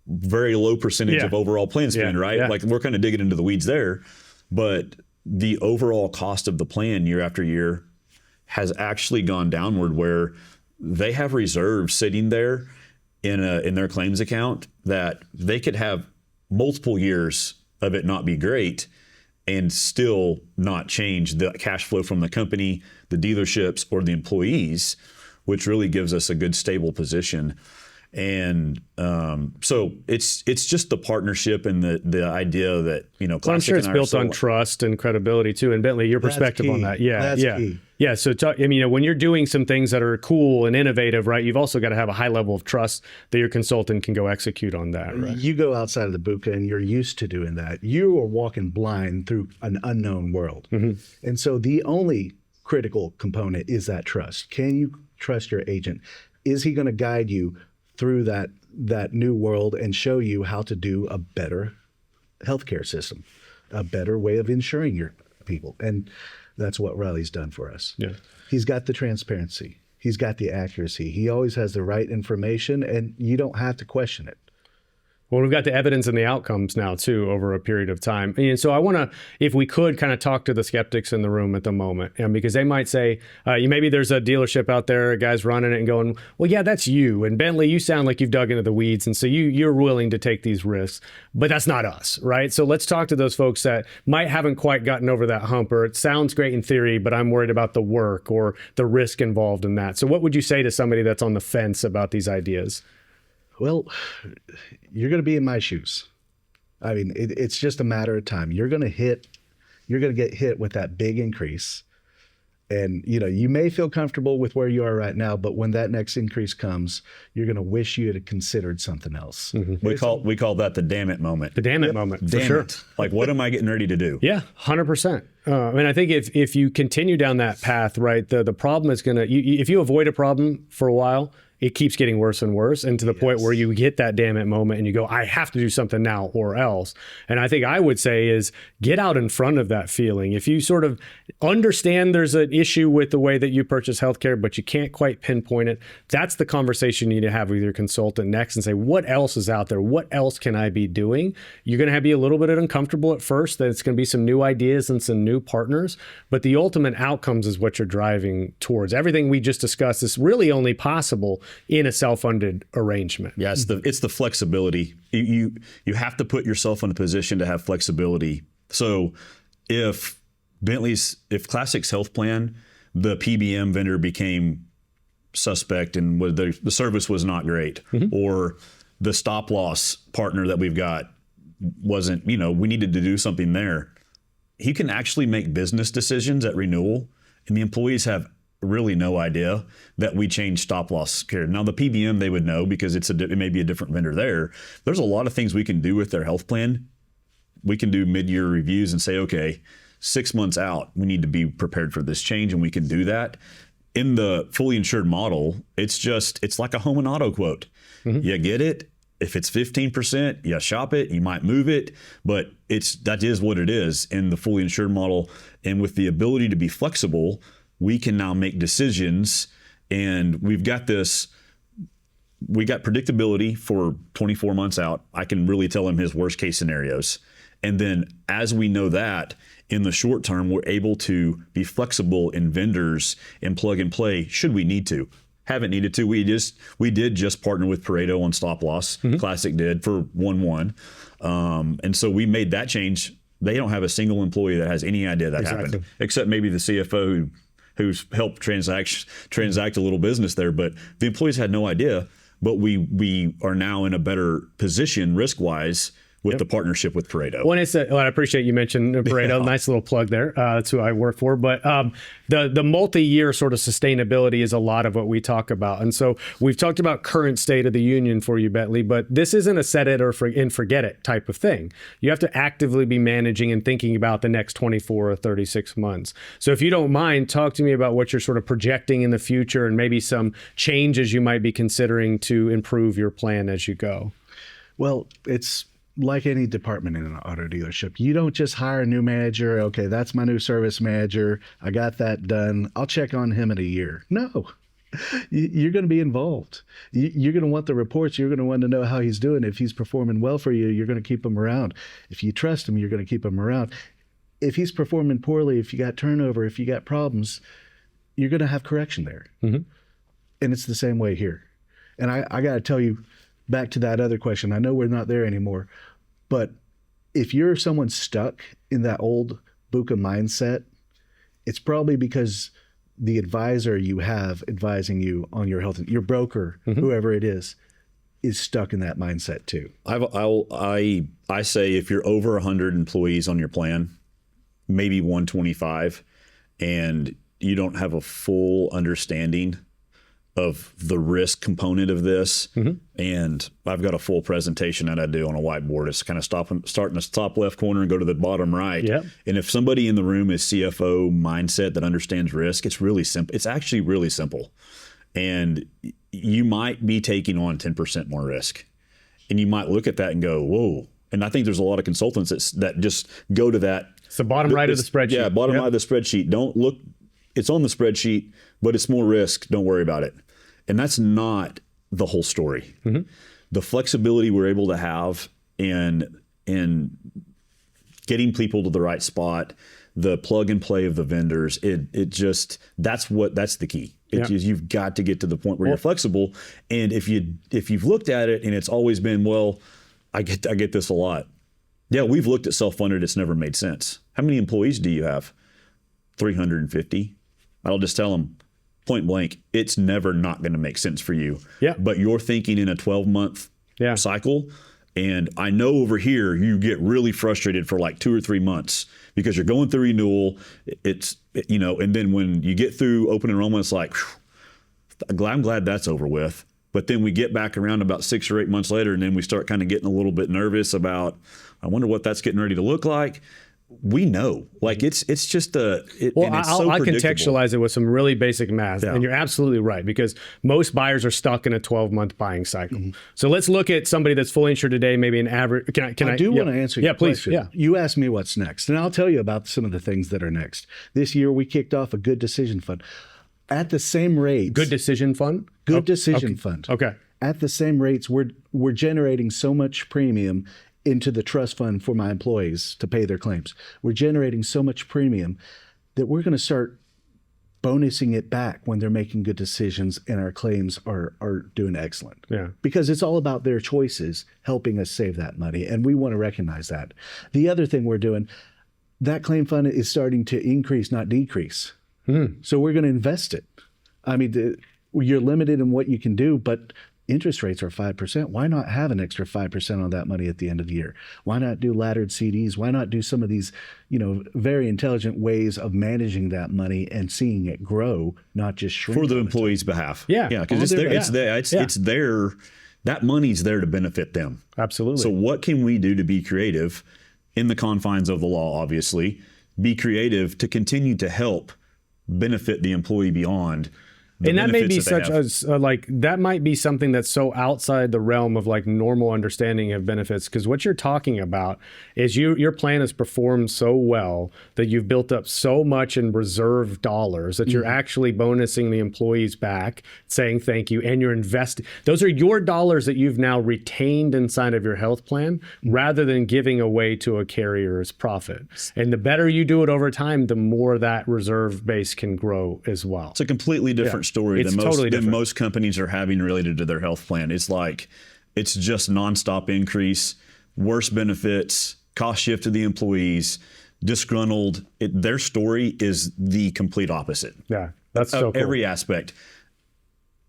C: very low percentage of overall plan spend, right? Yeah. Like we're kind of digging into the weeds there, but the overall cost of the plan year after year has actually gone downward where they have reserves sitting there in their claims account that they could have multiple years of it not be great. and still not change the cash flow from the company, the dealerships, or the employees, which really gives us a good stable position. And so it's just the partnership and the idea that, you know,
B: Well, I'm
C: Classic
B: sure it's
C: and I are
B: built
C: so-
B: on trust and credibility too. And Bentley, your perspective on
A: key.
B: that. Yeah.
A: That's
B: yeah.
A: key.
B: Yeah. So, I mean, you know, when you're doing some things that are cool and innovative, right, you've also got to have a high level of trust that your consultant can go execute on that, right?
A: You go outside of the buka and you're used to doing that. You are walking blind through an unknown world. And so the only critical component is that trust. Can you trust your agent? Is he going to guide you through that new world and show you how to do a better healthcare system, a better way of insuring your people? And that's what Riley's done for us.
B: Yeah.
A: He's got the transparency. He's got the accuracy. He always has the right information, and you don't have to question it.
B: Well, we've got the evidence and the outcomes now too over a period of time. And so I want to, if we could, kind of talk to the skeptics in the room at the moment, and because they might say, maybe there's a dealership out there, a guy's running it and going, well, yeah, that's you. And Bentley, you sound like you've dug into the weeds, and so you're willing to take these risks, but that's not us, right? So let's talk to those folks that might haven't quite gotten over that hump, or it sounds great in theory, but I'm worried about the work or the risk involved in that. So what would you say to somebody that's on the fence about these ideas?
A: Well, you're going to be in my shoes. I mean, it's just a matter of time. You're going to get hit with that big increase. And, you know, you may feel comfortable with where you are right now, but when that next increase comes, you're going to wish you had considered something else.
C: We call that the damn it moment.
B: The damn it moment, for
C: Damn
B: sure.
C: it. Like, what am I getting ready to do?
B: Yeah, 100%. And I think if you continue down that path, right, the problem is going to, if you avoid a problem for a while, it keeps getting worse and worse, and to the point where you get that damn it moment and you go, I have to do something now or else. And I think I would say is get out in front of that feeling. If you sort of understand there's an issue with the way that you purchase healthcare, but you can't quite pinpoint it, that's the conversation you need to have with your consultant next and say, what else is out there? What else can I be doing? You're going to be a little bit uncomfortable at first, that it's going to be some new ideas and some new partners, but the ultimate outcomes is what you're driving towards. Everything we just discussed is really only possible in a self-funded arrangement.
C: Yeah, it's the flexibility. You have to put yourself in a position to have flexibility. So if Classic's health plan, the PBM vendor became suspect and the service was not great, or the stop loss partner that we've got wasn't, we needed to do something there. He can actually make business decisions at renewal, and the employees have really no idea that we changed stop loss care. Now the PBM, they would know because it may be a different vendor there. There's a lot of things we can do with their health plan. We can do mid-year reviews and say, okay, 6 months out, we need to be prepared for this change, and we can do that. In the fully insured model, it's like a home and auto quote. You get it. If it's 15%, you shop it, you might move it, but that is what it is in the fully insured model. And with the ability to be flexible, we can now make decisions, and we got predictability for 24 months out. I can really tell him his worst case scenarios. And then as we know that, in the short term, we're able to be flexible in vendors and plug and play should we need to. Haven't needed to. We did just partner with Pareto on stop loss. Classic did for 1/1. And so we made that change. They don't have a single employee that has any idea that happened, except maybe the CFO who's helped transact a little business there. But the employees had no idea. But we are now in a better position risk-wise with the partnership with Pareto.
B: Well, I appreciate you mentioned Pareto. Yeah. Nice little plug there. That's who I work for. But the multi-year sort of sustainability is a lot of what we talk about. And so we've talked about current state of the union for you, Bentley, but this isn't a set it or forget it type of thing. You have to actively be managing and thinking about the next 24 or 36 months. So if you don't mind, talk to me about what you're sort of projecting in the future and maybe some changes you might be considering to improve your plan as you go.
A: Well, it's like any department in an auto dealership. You don't just hire a new manager. Okay, that's my new service manager. I got that done. I'll check on him in a year. No, you're going to be involved. You're going to want the reports. You're going to want to know how he's doing. If he's performing well for you, you're going to keep him around. If you trust him, you're going to keep him around. If he's performing poorly, if you got turnover, if you got problems, you're going to have correction there. And it's the same way here. And I got to tell you, back to that other question, I know we're not there anymore, but if you're someone stuck in that old BUCA mindset, it's probably because the advisor you have advising you on your health, your broker, whoever it is stuck in that mindset too.
C: I say if you're over 100 employees on your plan, maybe 125, and you don't have a full understanding of the risk component of this, and I've got a full presentation that I do on a whiteboard. It's kind of start in the top left corner and go to the bottom right.
B: Yep.
C: And if somebody in the room is CFO mindset that understands risk, it's really simple. It's actually really simple. And you might be taking on 10% more risk. And you might look at that and go, whoa. And I think there's a lot of consultants that just go to that.
B: It's the bottom right of the spreadsheet.
C: Yeah, bottom right of the spreadsheet. Don't look, it's on the spreadsheet, but it's more risk. Don't worry about it. And that's not the whole story. The flexibility we're able to have in getting people to the right spot, the plug and play of the vendors, it just, that's the key. You've got to get to the point where you're flexible. And if you've looked at it and it's always been, well, I get this a lot. Yeah, we've looked at self-funded. It's never made sense. How many employees do you have? 350. I'll just tell them point blank, it's never not going to make sense for you.
B: Yeah.
C: But you're thinking in a 12-month cycle. And I know over here you get really frustrated for like 2 or 3 months because you're going through renewal. And then when you get through open enrollment, it's like, I'm glad that's over with. But then we get back around about 6 or 8 months later, and then we start kind of getting a little bit nervous about, I wonder what that's getting ready to look like. We know, like it's just and it's so
B: I
C: predictable.
B: contextualize it with some really basic math, and you're absolutely right, because most buyers are stuck in a 12-month buying cycle. So let's look at somebody that's fully insured today, maybe an average. I
A: do want to answer your
B: please.
A: question. You asked me what's next, and I'll tell you about some of the things that are next. This year, we kicked off a good decision fund at the same rates.
B: Good decision fund.
A: Good decision fund.
B: Okay.
A: At the same rates, we're generating so much premium into the trust fund for my employees to pay their claims. We're generating so much premium that we're going to start bonusing it back when they're making good decisions and our claims are doing excellent.
B: Yeah.
A: Because it's all about their choices helping us save that money, and we want to recognize that. The other thing we're doing, that claim fund is starting to increase, not decrease. So we're going to invest it. I mean, you're limited in what you can do, but interest rates are 5%. Why not have an extra 5% on that money at the end of the year? Why not do laddered CDs? Why not do some of these, very intelligent ways of managing that money and seeing it grow, not just shrink?
C: For the employees' behalf.
B: Yeah.
C: Yeah, because it's there. That money's there to benefit them.
B: Absolutely.
C: So what can we do to be creative in the confines of the law, obviously, be creative to continue to help benefit the employee beyond
B: and that may be that might be something that's so outside the realm of like normal understanding of benefits, because what you're talking about is your plan has performed so well that you've built up so much in reserve dollars that you're actually bonusing the employees back, saying thank you, and you're investing. Those are your dollars that you've now retained inside of your health plan rather than giving away to a carrier as profit. And the better you do it over time, the more that reserve base can grow as well.
C: It's a completely different story
B: It's
C: than most companies are having related to their health plan. It's like, it's just nonstop increase, worse benefits, cost shift to the employees, disgruntled. Their story is the complete opposite.
B: Yeah, that's so cool.
C: Every aspect.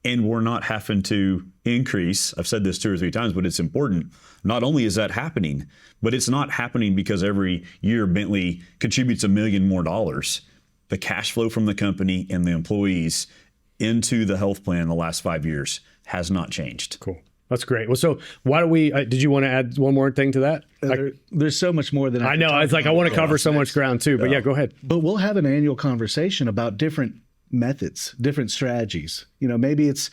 C: And we're not having to increase. I've said this 2 or 3 times, but it's important. Not only is that happening, but it's not happening because every year Bentley contributes $1 million more. The cash flow from the company and the employees into the health plan in the last 5 years has not changed.
B: Cool. That's great. Well, so why don't we, did you want to add one more thing to that?
A: There's so much more than
B: I know. It's like I want to cover so much ground too, but yeah, go ahead.
A: But we'll have an annual conversation about different methods, different strategies. Maybe it's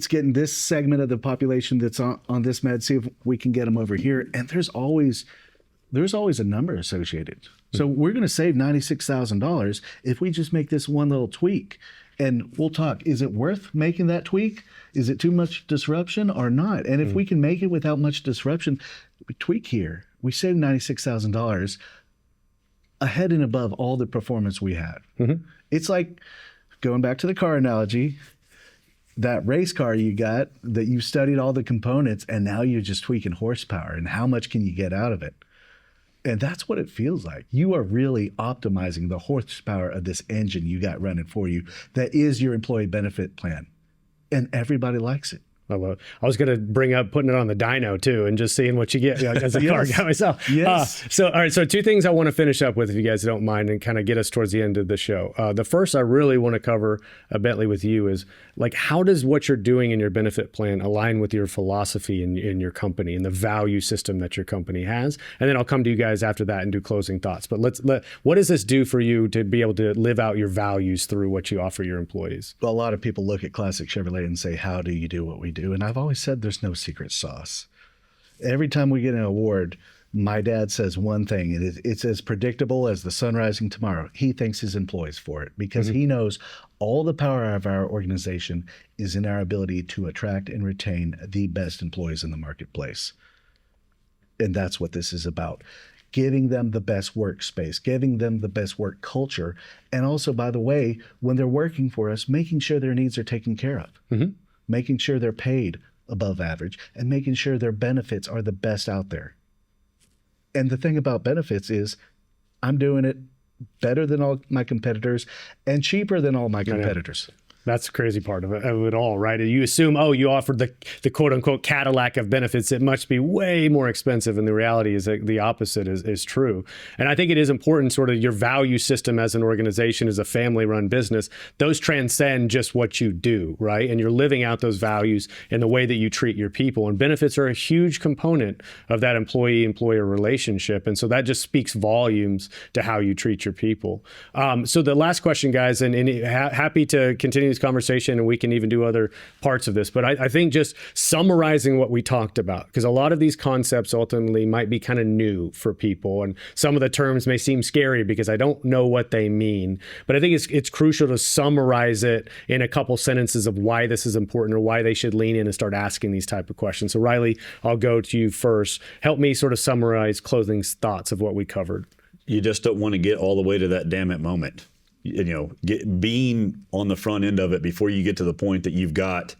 A: getting this segment of the population that's on this med, see if we can get them over here. And there's always a number associated. So we're going to save $96,000 if we just make this one little tweak. And we'll talk, is it worth making that tweak? Is it too much disruption or not? And if we can make it without much disruption, we tweak here. We save $96,000 ahead and above all the performance we had. It's like, going back to the car analogy, that race car you got that you studied all the components and now you're just tweaking horsepower and how much can you get out of it? And that's what it feels like. You are really optimizing the horsepower of this engine you got running for you that is your employee benefit plan. And everybody likes it.
B: I was going to bring up putting it on the dyno too, and just seeing what you get as a car guy myself.
A: Yes.
B: All right. So two things I want to finish up with, if you guys don't mind, and kind of get us towards the end of the show. The first I really want to cover, Bentley, with you is like, how does what you're doing in your benefit plan align with your philosophy in your company and the value system that your company has? And then I'll come to you guys after that and do closing thoughts. But what does this do for you to be able to live out your values through what you offer your employees?
A: Well, a lot of people look at Classic Chevrolet and say, how do you do what we do? And I've always said there's no secret sauce. Every time we get an award, my dad says one thing, and it's as predictable as the sun rising tomorrow. He thanks his employees for it because he knows all the power of our organization is in our ability to attract and retain the best employees in the marketplace. And that's what this is about. Giving them the best workspace, giving them the best work culture, and also, by the way, when they're working for us, making sure their needs are taken care of, making sure they're paid above average, and making sure their benefits are the best out there. And the thing about benefits is I'm doing it better than all my competitors and cheaper than all my competitors.
B: That's the crazy part of it all, right? You assume, you offered the quote unquote Cadillac of benefits. It must be way more expensive. And the reality is that the opposite is true. And I think it is important, sort of your value system as an organization, as a family run business, those transcend just what you do, right? And you're living out those values in the way that you treat your people. And benefits are a huge component of that employee-employer relationship. And so that just speaks volumes to how you treat your people. So the last question, guys, and happy to continue this conversation, and we can even do other parts of this, but I think just summarizing what we talked about, because a lot of these concepts ultimately might be kind of new for people, and some of the terms may seem scary because I don't know what they mean, but I think it's crucial to summarize it in a couple sentences of why this is important or why they should lean in and start asking these type of questions. So Riley, I'll go to you first. Help me sort of summarize closing thoughts of what we covered.
C: You just don't want to get all the way to that damn it moment. Being on the front end of it before you get to the point that you've got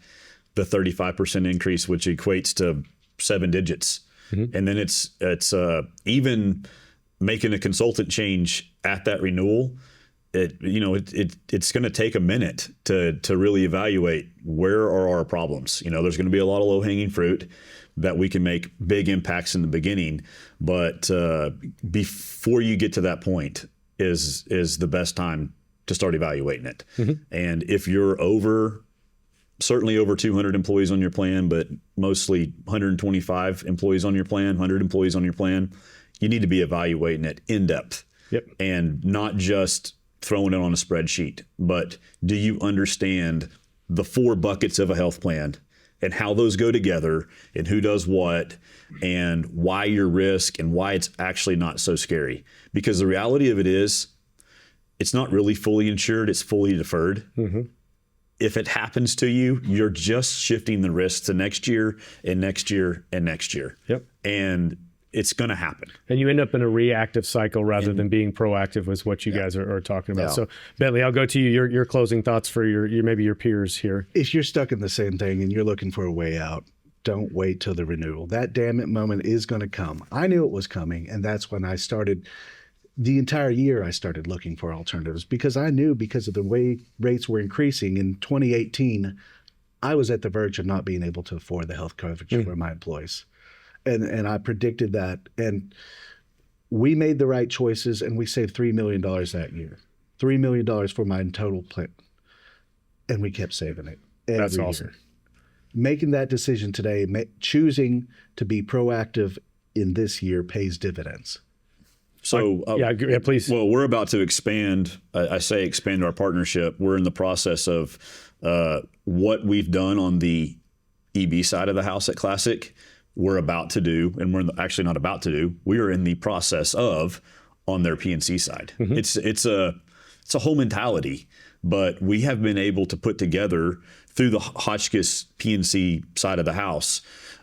C: the 35% increase, which equates to 7 digits. And then it's even making a consultant change at that renewal. It's going to take a minute to really evaluate where are our problems. There's going to be a lot of low hanging fruit that we can make big impacts in the beginning, but before you get to that point is the best time to start evaluating it. And if you're certainly over 200 employees on your plan, but mostly 125 employees on your plan, 100 employees on your plan, you need to be evaluating it in depth. And not just throwing it on a spreadsheet, but do you understand the 4 buckets of a health plan and how those go together and who does what and why your risk and why it's actually not so scary? Because the reality of it is, it's not really fully insured, it's fully deferred. If it happens to you, you're just shifting the risk to next year and next year and next year. And it's going to happen.
B: And you end up in a reactive cycle rather than being proactive, was what you guys are talking about. So Bentley, I'll go to you. Your closing thoughts for maybe your peers here.
A: If you're stuck in the same thing and you're looking for a way out, don't wait till the renewal. That damn it moment is going to come. I knew it was coming, and that's when I started. The entire year I started looking for alternatives because I knew, because of the way rates were increasing in 2018, I was at the verge of not being able to afford the health coverage for my employees. And I predicted that. And we made the right choices, and we saved $3 million that year. $3 million for my total plan. And we kept saving it every year. Making that decision today, choosing to be proactive in this year pays dividends.
C: So,
B: please.
C: Well, we're about to expand. I say expand our partnership. We're in the process of what we've done on the EB side of the house at Classic. We're about to do, and we're actually not about to do. We are in the process of on their PNC side. It's a whole mentality, but we have been able to put together through the Hotchkiss PNC side of the house.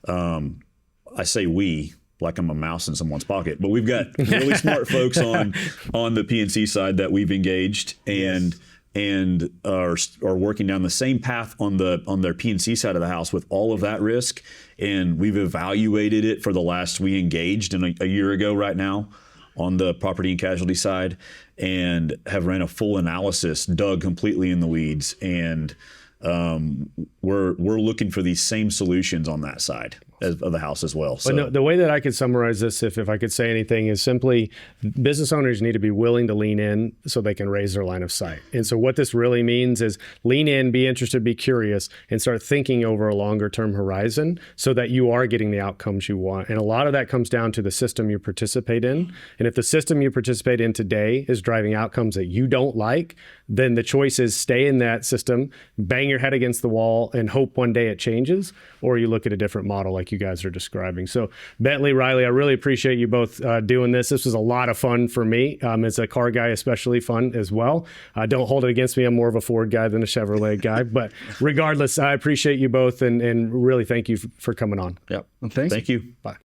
C: I say we, like I'm a mouse in someone's pocket, but we've got really smart folks on the PNC side that we've engaged and are working down the same path on their PNC side of the house with all of that risk. And we've evaluated it for we engaged a year ago right now on the property and casualty side, and have ran a full analysis, dug completely in the weeds, and we're looking for these same solutions on that side of the house as well. So
B: But no, the way that I could summarize this, if I could say anything, is simply business owners need to be willing to lean in so they can raise their line of sight. And so what this really means is lean in, be interested, be curious, and start thinking over a longer term horizon so that you are getting the outcomes you want. And a lot of that comes down to the system you participate in. And if the system you participate in today is driving outcomes that you don't like, then the choice is stay in that system, bang your head against the wall, and hope one day it changes, or you look at a different model like you guys are describing. So Bentley, Riley, I really appreciate you both doing this. This was a lot of fun for me. As a car guy, especially fun as well. Don't hold it against me. I'm more of a Ford guy than a Chevrolet guy. But regardless, I appreciate you both and really thank you for coming on.
C: Yep.
A: Well, thanks.
C: Thank you.
B: Bye.